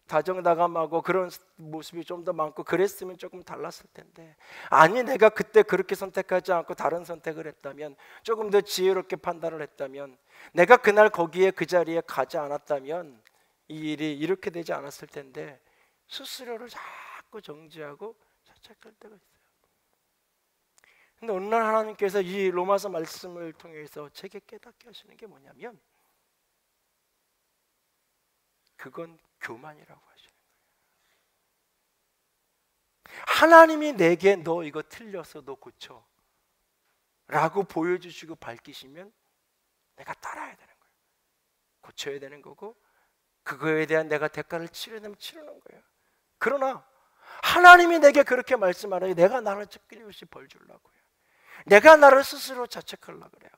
다정다감하고 그런 모습이 좀 더 많고 그랬으면 조금 달랐을 텐데, 아니 내가 그때 그렇게 선택하지 않고 다른 선택을 했다면, 조금 더 지혜롭게 판단을 했다면, 내가 그날 거기에 그 자리에 가지 않았다면 이 일이 이렇게 되지 않았을 텐데 스스로를 자꾸 정죄하고 자책할 때가 있어요. 근데 어느 날 하나님께서 이 로마서 말씀을 통해서 제게 깨닫게 하시는 게 뭐냐면 그건 교만이라고 하시는 거예요. 하나님이 내게 너 이거 틀렸어, 너 고쳐 라고 보여주시고 밝히시면 내가 따라야 되는 거예요. 고쳐야 되는 거고 그거에 대한 내가 대가를 치르는 거예요. 그러나 하나님이 내게 그렇게 말씀하라니 내가 나를 끊임없이 벌 주려고요. 내가 나를 스스로 자책하려고 그래요.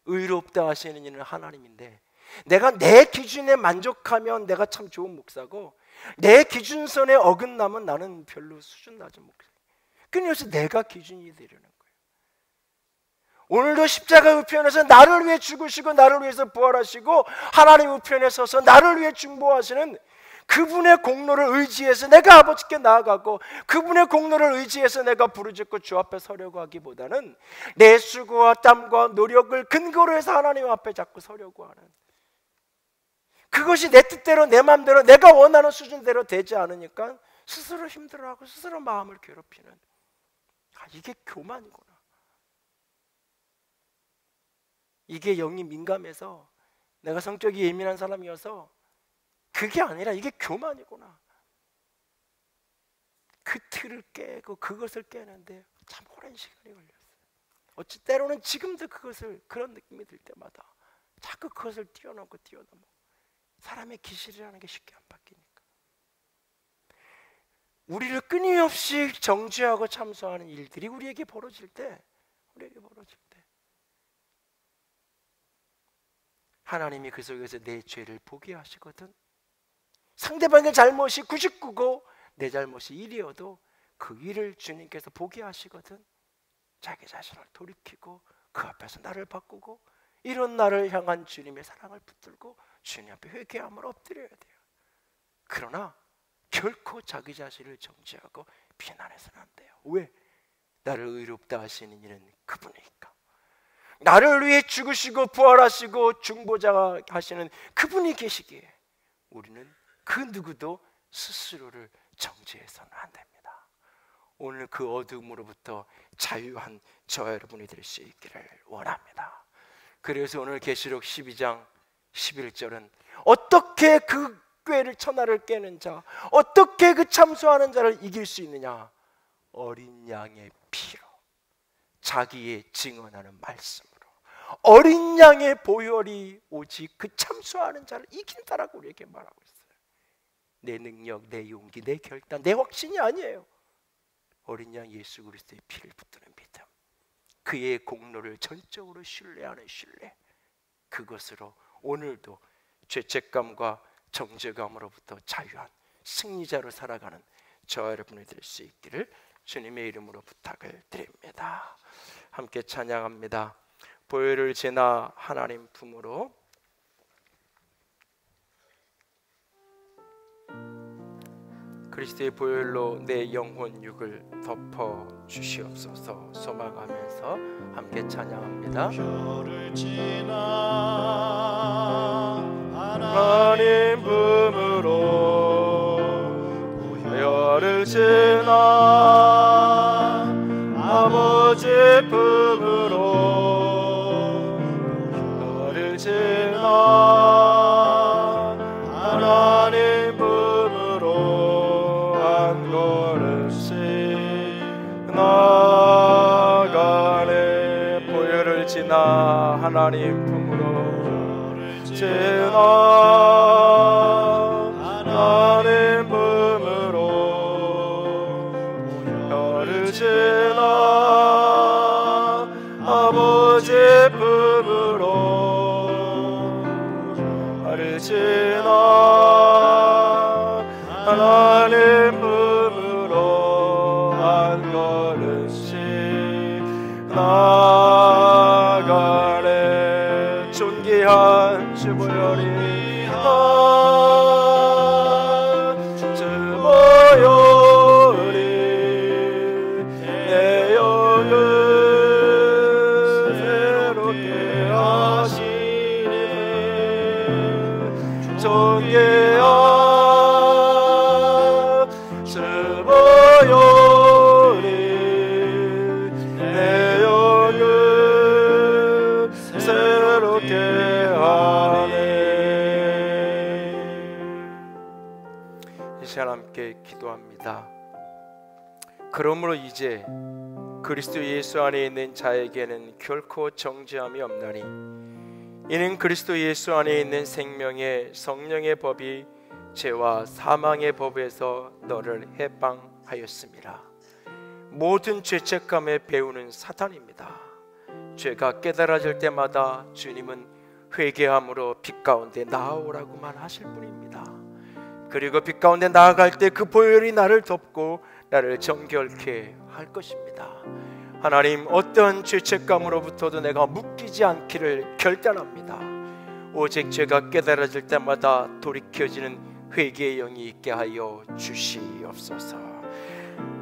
의롭다 하시는 이는 하나님인데, 내가 내 기준에 만족하면 내가 참 좋은 목사고, 내 기준선에 어긋나면 나는 별로 수준 낮은 목사예요. 끊임없이 내가 기준이 되려는 거예요. 오늘도 십자가 우편에서 나를 위해 죽으시고 나를 위해서 부활하시고 하나님 우편에 서서 나를 위해 중보하시는 그분의 공로를 의지해서 내가 아버지께 나아가고, 그분의 공로를 의지해서 내가 부르짖고 주 앞에 서려고 하기보다는 내 수고와 땀과 노력을 근거로 해서 하나님 앞에 자꾸 서려고 하는, 그것이 내 뜻대로 내 마음대로 내가 원하는 수준대로 되지 않으니까 스스로 힘들어하고 스스로 마음을 괴롭히는, 이게 교만이구나. 이게 영이 민감해서, 내가 성격이 예민한 사람이어서 그게 아니라 이게 교만이구나. 그 틀을 깨고 그것을 깨는데 참 오랜 시간이 걸렸어요. 어찌 때로는 지금도 그런 느낌이 들 때마다 자꾸 그것을 뛰어넘고 사람의 기질이라는 게 쉽게 안 바뀌니까. 우리를 끊임없이 정죄하고 참소하는 일들이 우리에게 벌어질 때 하나님이 그 속에서 내 죄를 보게 하시거든. 상대방의 잘못이 99고 내 잘못이 1이어도 그 일을 주님께서 보게 하시거든. 자기 자신을 돌이키고 그 앞에서 나를 바꾸고, 이런 나를 향한 주님의 사랑을 붙들고 주님 앞에 회개함을 엎드려야 돼요. 그러나 결코 자기 자신을 정죄하고 비난해서는 안 돼요. 왜? 나를 의롭다 하시는 이는 그분이니까. 나를 위해 죽으시고 부활하시고 중보자 하시는 그분이 계시기에 우리는 그 누구도 스스로를 정죄해서는 안 됩니다. 오늘 그 어둠으로부터 자유한 저와 여러분이 될 수 있기를 원합니다. 그래서 오늘 계시록 12장 11절은 어떻게 그 꾀를 천하를 깨는 자, 어떻게 그 참소하는 자를 이길 수 있느냐? 어린 양의 피로, 자기의 증언하는 말씀으로, 어린 양의 보혈이 오직 그 참소하는 자를 이긴다라고 우리에게 말하고 있어요. 내 능력, 내 용기, 내 결단, 내 확신이 아니에요. 어린 양 예수 그리스도의 피를 붙드는 믿음, 그의 공로를 전적으로 신뢰하는 신뢰, 그것으로 오늘도 죄책감과 정죄감으로부터 자유한 승리자로 살아가는 저와 여러분이 될 수 있기를 주님의 이름으로 부탁을 드립니다. 함께 찬양합니다. 보혈을 지나 하나님 품으로. 그리스도의 보혈로 내 영혼 육을 덮어 주시옵소서 소망하면서 함께 찬양합니다. 보혈을 지나 하나님 품으로, 보혈을 지나 아버지 품으로, 보혈을 지나 하나님 품으로 한 걸음씩 나가네. 보혈을 지나 하나님 품으로 지나 하나님 품으로, 보혈을 지나 아버지 품으로, 보혈을 지나 하나님 품으로 한 걸음씩 나가네. 존귀한 주 보혈이, 주 보혈이 내 영을 새롭게 하시네. 존귀한 주 보혈이 내 영을 새롭게 하네. 이 시간 함께 기도합니다. 그러므로 이제 그리스도 예수 안에 있는 자에게는 결코 정죄함이 없나니, 이는 그리스도 예수 안에 있는 생명의 성령의 법이 죄와 사망의 법에서 너를 해방하였습니다. 모든 죄책감에 배우는 사탄입니다. 죄가 깨달아질 때마다 주님은 회개함으로 빛 가운데 나아오라고만 하실 분입니다. 그리고 빛 가운데 나아갈 때 그 보혈이 나를 덮고 나를 정결케 할 것입니다. 하나님, 어떤 죄책감으로부터도 내가 묶이지 않기를 결단합니다. 오직 죄가 깨달아질 때마다 돌이켜지는 회개의 영이 있게 하여 주시옵소서.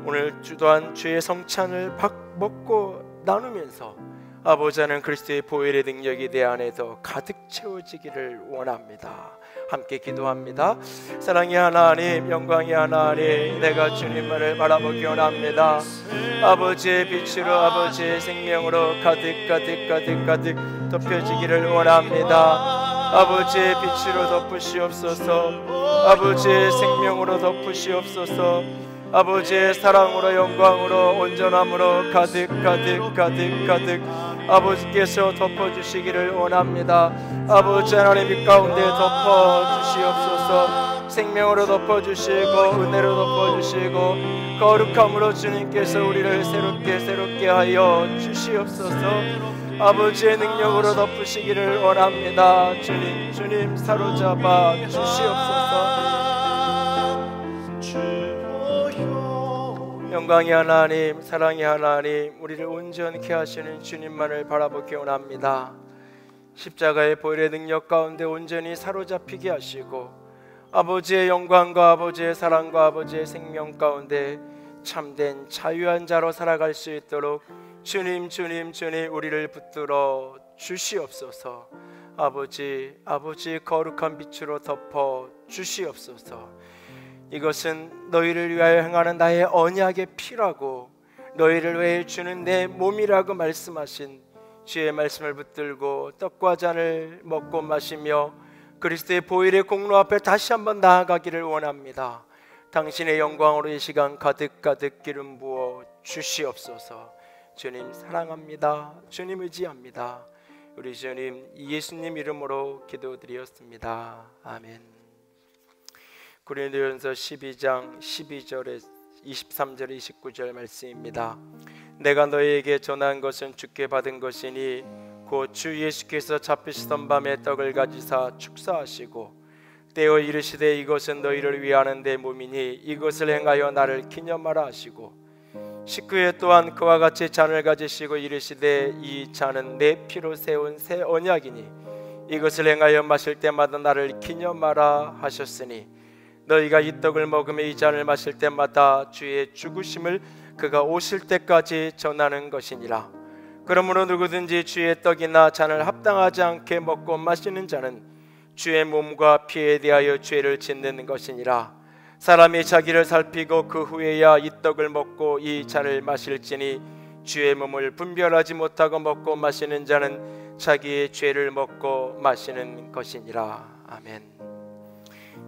오늘 주도한 주의 성찬을 먹고 나누면서 아버지 하나님 그리스도의 보혈의 능력이 내 안에서 가득 채워지기를 원합니다. 함께 기도합니다. 사랑의 하나님, 영광의 하나님, 내가 주님만을 바라보기 원합니다. 아버지의 빛으로, 아버지의 생명으로 가득 덮여지기를 원합니다. 아버지의 빛으로 덮으시옵소서. 아버지의 생명으로 덮으시옵소서. 아버지의 사랑으로, 영광으로, 온전함으로 가득 아버지께서 덮어주시기를 원합니다. 아버지 하나님, 빛 가운데 덮어주시옵소서. 생명으로 덮어주시고 은혜로 덮어주시고 거룩함으로 주님께서 우리를 새롭게 하여 주시옵소서. 아버지의 능력으로 덮으시기를 원합니다. 주님 사로잡아 주시옵소서. 영광의 하나님, 사랑의 하나님, 우리를 온전케 하시는 주님만을 바라보기 원합니다. 십자가의 보혈의 능력 가운데 온전히 사로잡히게 하시고 아버지의 영광과 아버지의 사랑과 아버지의 생명 가운데 참된 자유한 자로 살아갈 수 있도록 주님 우리를 붙들어 주시옵소서. 아버지 거룩한 빛으로 덮어 주시옵소서. 이것은 너희를 위하여 행하는 나의 언약의 피라고 너희를 위해 주는 내 몸이라고 말씀하신 주의 말씀을 붙들고 떡과 잔을 먹고 마시며 그리스도의 보혈의 공로 앞에 다시 한번 나아가기를 원합니다. 당신의 영광으로 이 시간 가득 기름 부어 주시옵소서. 주님 사랑합니다. 주님 의지합니다. 우리 주님 예수님 이름으로 기도드렸습니다. 아멘. 고린도전서 12장 12절에 23절 29절 말씀입니다. 내가 너희에게 전한 것은 주께 받은 것이니 곧 주 예수께서 잡히시던 밤에 떡을 가지사 축사하시고 떼어 이르시되 이것은 너희를 위하는 내 몸이니 이것을 행하여 나를 기념하라 하시고 19회 또한 그와 같이 잔을 가지시고 이르시되 이 잔은 내 피로 세운 새 언약이니 이것을 행하여 마실 때마다 나를 기념하라 하셨으니 너희가 이 떡을 먹으며 이 잔을 마실 때마다 주의 죽으심을 그가 오실 때까지 전하는 것이니라. 그러므로 누구든지 주의 떡이나 잔을 합당하지 않게 먹고 마시는 자는 주의 몸과 피에 대하여 죄를 짓는 것이니라. 사람이 자기를 살피고 그 후에야 이 떡을 먹고 이 잔을 마실지니 주의 몸을 분별하지 못하고 먹고 마시는 자는 자기의 죄를 먹고 마시는 것이니라. 아멘.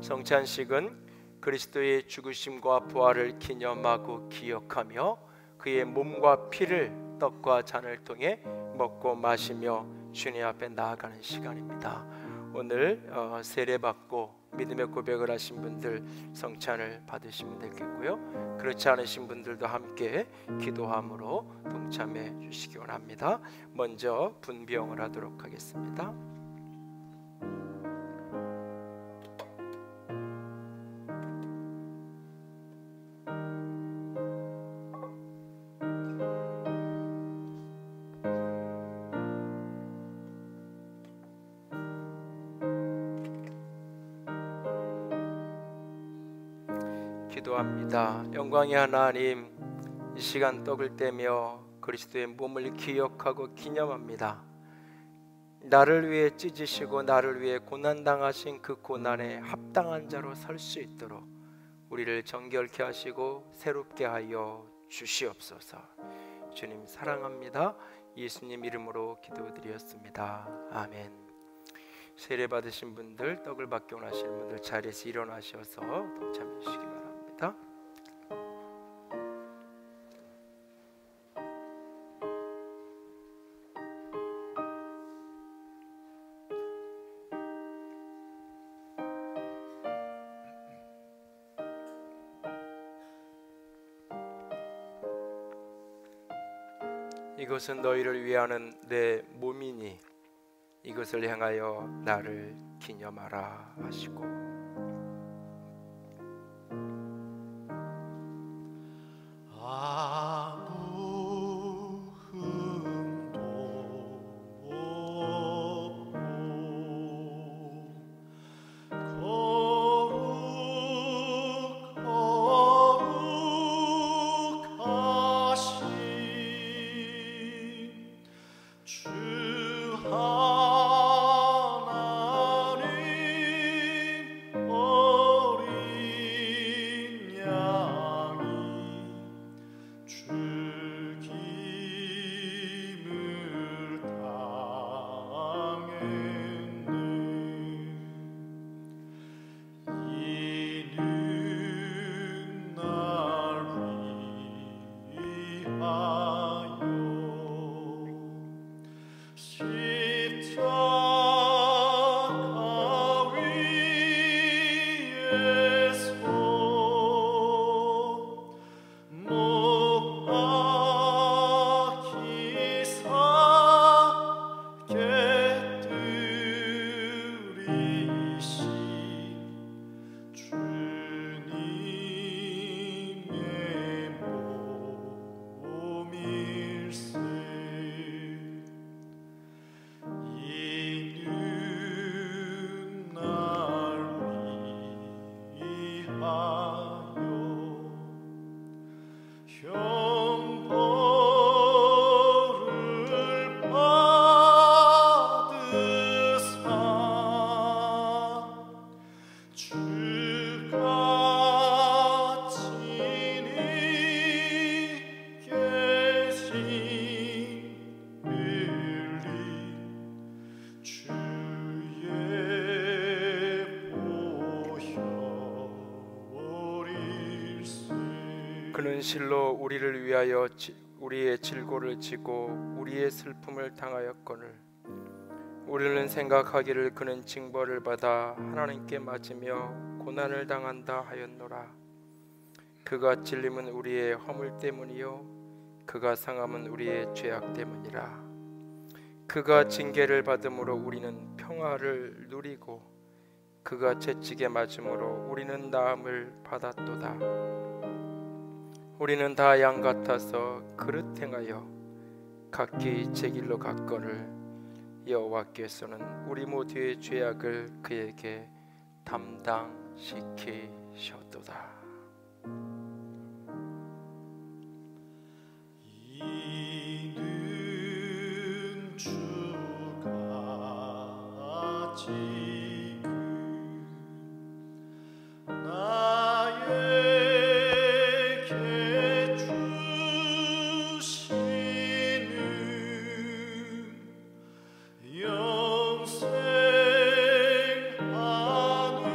성찬식은 그리스도의 죽으심과 부활을 기념하고 기억하며 그의 몸과 피를 떡과 잔을 통해 먹고 마시며 주님 앞에 나아가는 시간입니다. 오늘 세례받고 믿음의 고백을 하신 분들 성찬을 받으시면 되겠고요. 그렇지 않으신 분들도 함께 기도함으로 동참해 주시기 원합니다. 먼저 분비용을 하도록 하겠습니다. 기도합니다. 영광의 하나님, 이 시간 떡을 떼며 그리스도의 몸을 기억하고 기념합니다. 나를 위해 찢으시고 나를 위해 고난당하신 그 고난에 합당한 자로 설 수 있도록 우리를 정결케 하시고 새롭게 하여 주시옵소서. 주님 사랑합니다. 예수님 이름으로 기도드렸습니다. 아멘. 세례 받으신 분들, 떡을 받기 원하시는 분들 자리에서 일어나셔서 동참해 주시기 바랍니다. 이것은 너희를 위하는 내 몸이니 이것을 행하여 나를 기념하라 하시고 그는 실로 우리를 위하여 우리의 질고를 지고 우리의 슬픔을 당하였거늘 우리는 생각하기를 그는 징벌을 받아 하나님께 맞으며 고난을 당한다 하였노라. 그가 찔림은 우리의 허물 때문이요 그가 상함은 우리의 죄악 때문이라. 그가 징계를 받음으로 우리는 평화를 누리고 그가 채찍에 맞음으로 우리는 나음을 받았도다. 우리는 다 양 같아서 그릇 행하여 각기 제 길로 갔거늘 여호와께서는 우리 모두의 죄악을 그에게 담당시키셨도다. 이는 주가 지금 나에게 주시는 영생하는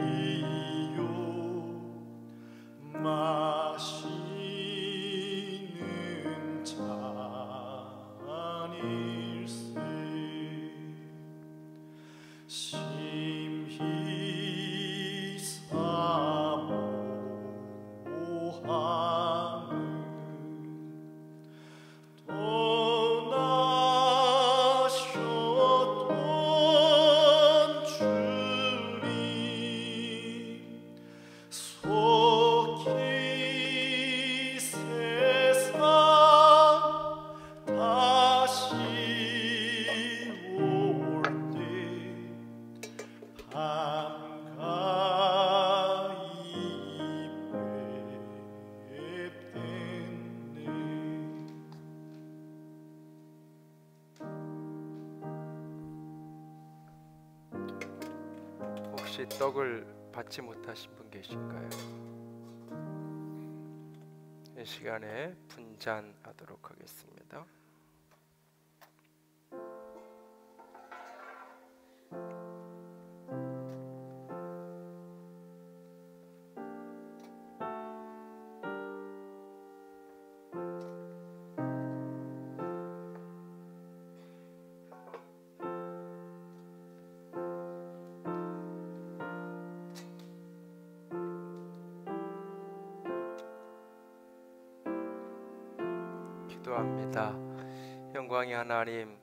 양식이요 마시는 잔일세. 심히 사모하는 떠나셨던 주님 속히 세상 다시 올 때 반가이 뵙겠네. 혹시 떡을 받지 못하신 분 계신가요? 이 시간에 분잔하도록 하겠습니다. 기도합니다. 영광의 하나님,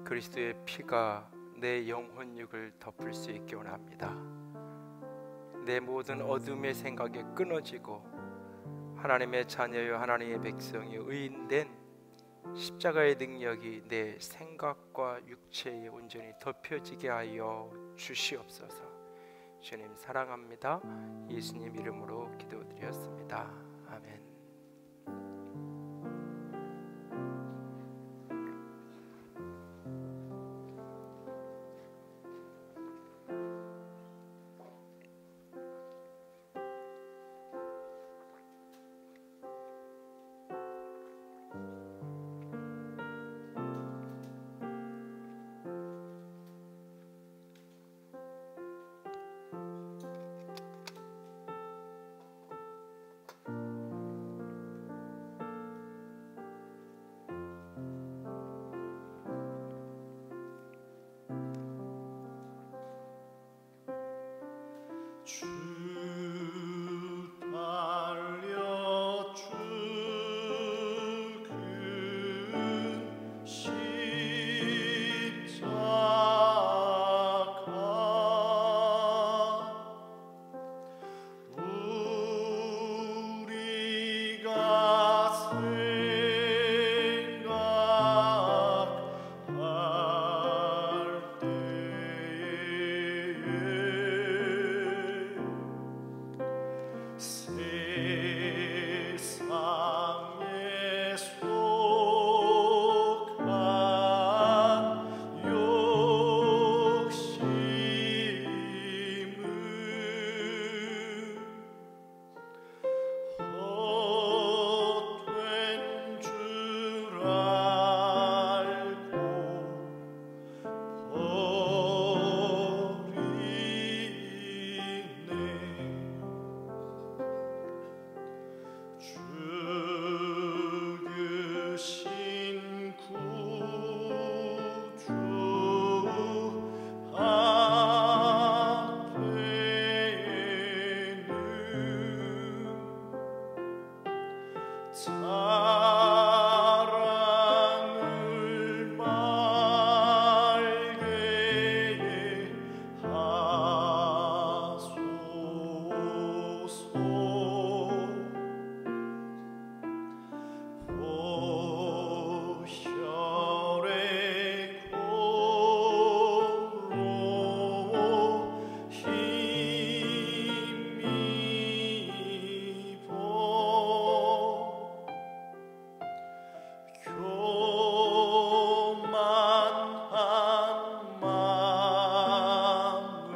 그리스도의 피가 내 영혼육을 덮을 수 있게 원합니다. 내 모든 어둠의 생각이 끊어지고 하나님의 자녀요 하나님의 백성이 의인된 십자가의 능력이 내 생각과 육체에 온전히 덮여지게 하여 주시옵소서. 주님 사랑합니다. 예수님 이름으로 기도드렸습니다. 아멘. 주 달려 죽은 십자가 우리가 생각할 때에 세상에 속한 욕심은 헛된 줄 알고 버리네. 죽으신 구주 앞에는 사랑을 말게 하소서. 보혈의 공로 힘입어 교만한 마음을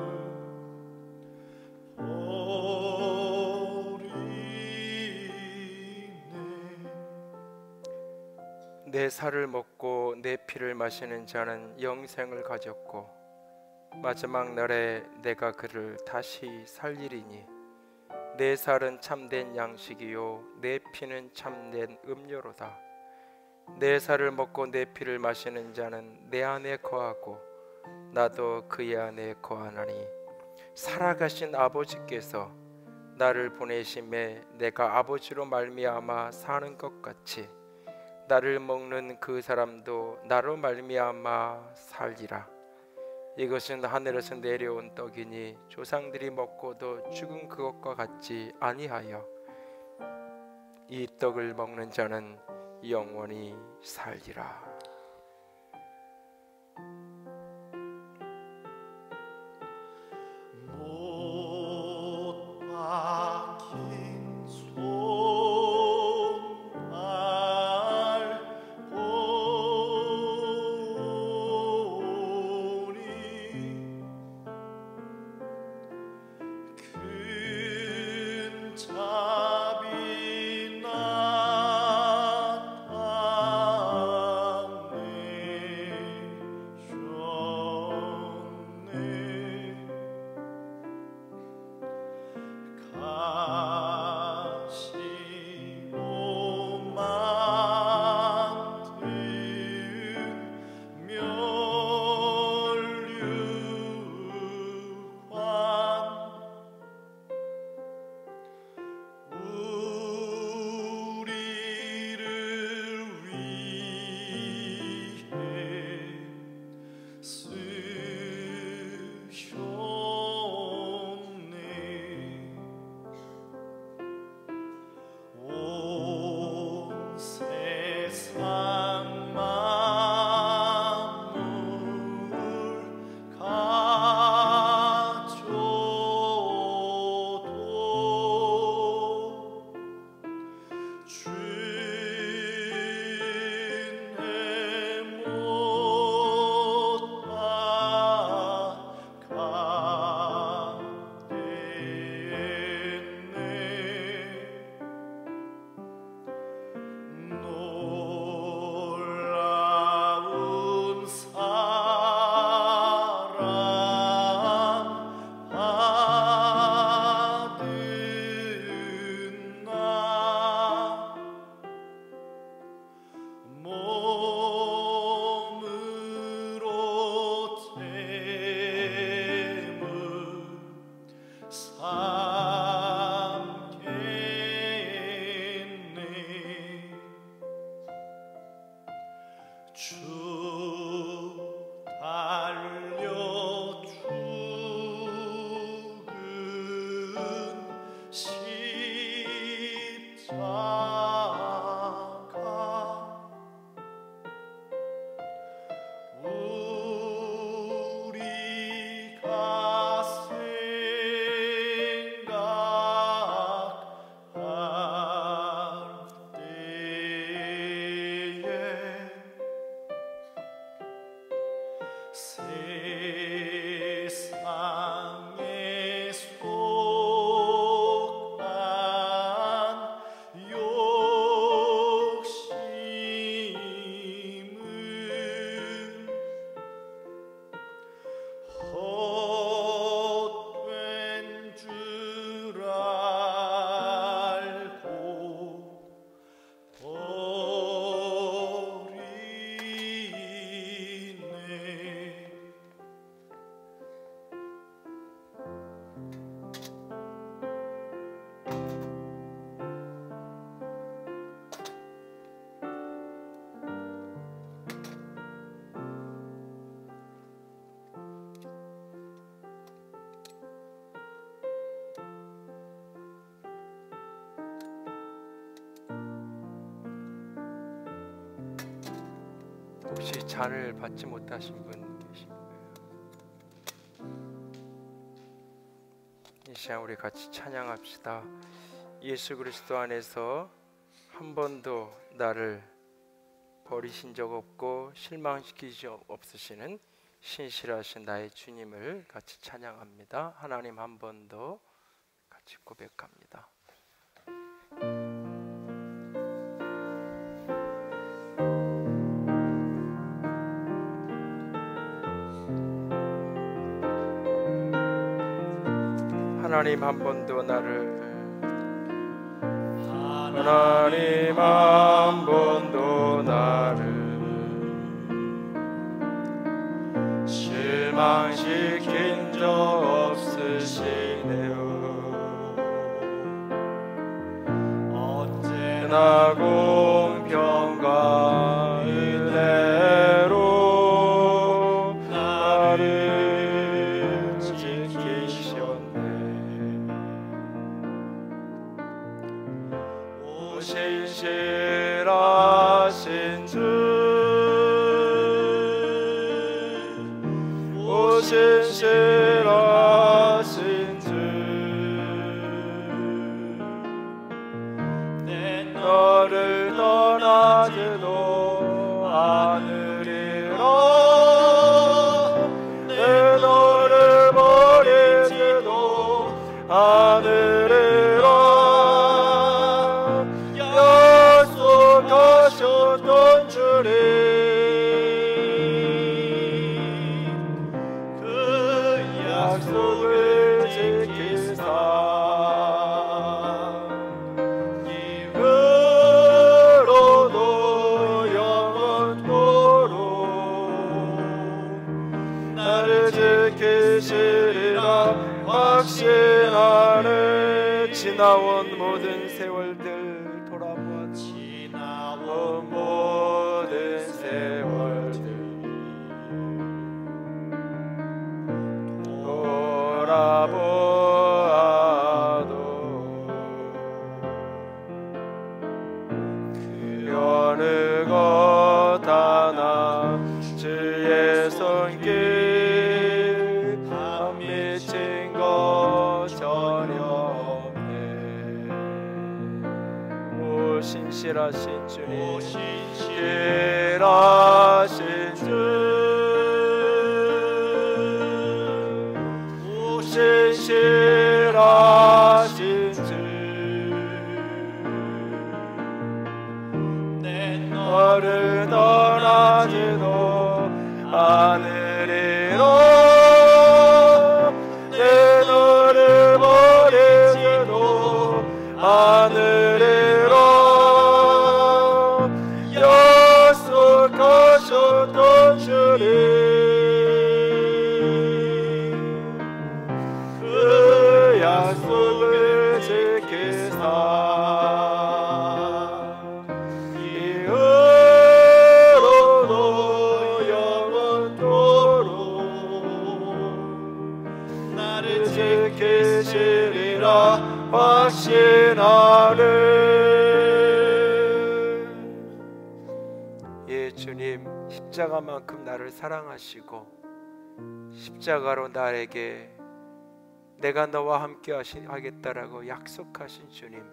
버리네. 내 살을 먹고 내 피를 마시는 자는 영생을 가졌고 마지막 날에 내가 그를 다시 살리리니 내 살은 참된 양식이요 내 피는 참된 음료로다. 내 살을 먹고 내 피를 마시는 자는 내 안에 거하고 나도 그의 안에 거하나니 살아가신 아버지께서 나를 보내심에 내가 아버지로 말미암아 사는 것 같이 나를 먹는 그 사람도 나로 말미암아 살리라. 이것은 하늘에서 내려온 떡이니 조상들이 먹고도 죽은 그것과 같지 아니하여 이 떡을 먹는 자는 영원히 살리라. 못 박힌 손발 보니 큰 잡이 나타나 혹시 잔을 받지 못하신 분 계신가요? 이 시간 우리 같이 찬양합시다. 예수 그리스도 안에서 한 번도 나를 버리신 적 없고 실망시키지 없으시는 신실하신 나의 주님을 같이 찬양합니다. 하나님 한 번 더 같이 고백합니다. 하나님 한 번도 나를 하나님 한 번도 나를 실망시킨 적 없으시네요. 언제나 공평과 은혜로 나를 지키셨네. 오 신실하신 주, 신실하신 주, 내 너를 떠나지도 않으리라. 내 너를 버리지도 않으리라. 약속하셨던 주님, 약속을 지키사 이후로도 영원토록 나를 지키시리라 확신하네. 지나온 모든 세월들 돌아보아 지나온 모든 세월들 돌아보아도 그 어느 것 하나 주의 손길 안 미친 것 전혀 없네. 오 신실하신 주님, 신실하신 주, 신실하신 주, 내 너를 떠나지도 않으리라. 내 너를 버리지도 않으리라. 약속하셨던 주님, 약속을 지키사 이후로도 영원토록 나를 지키시리라 확신하네. 예 주님, 십자가만큼 나를 사랑하시고 십자가로 나에게 내가 너와 함께 하겠다라고 약속하신 주님,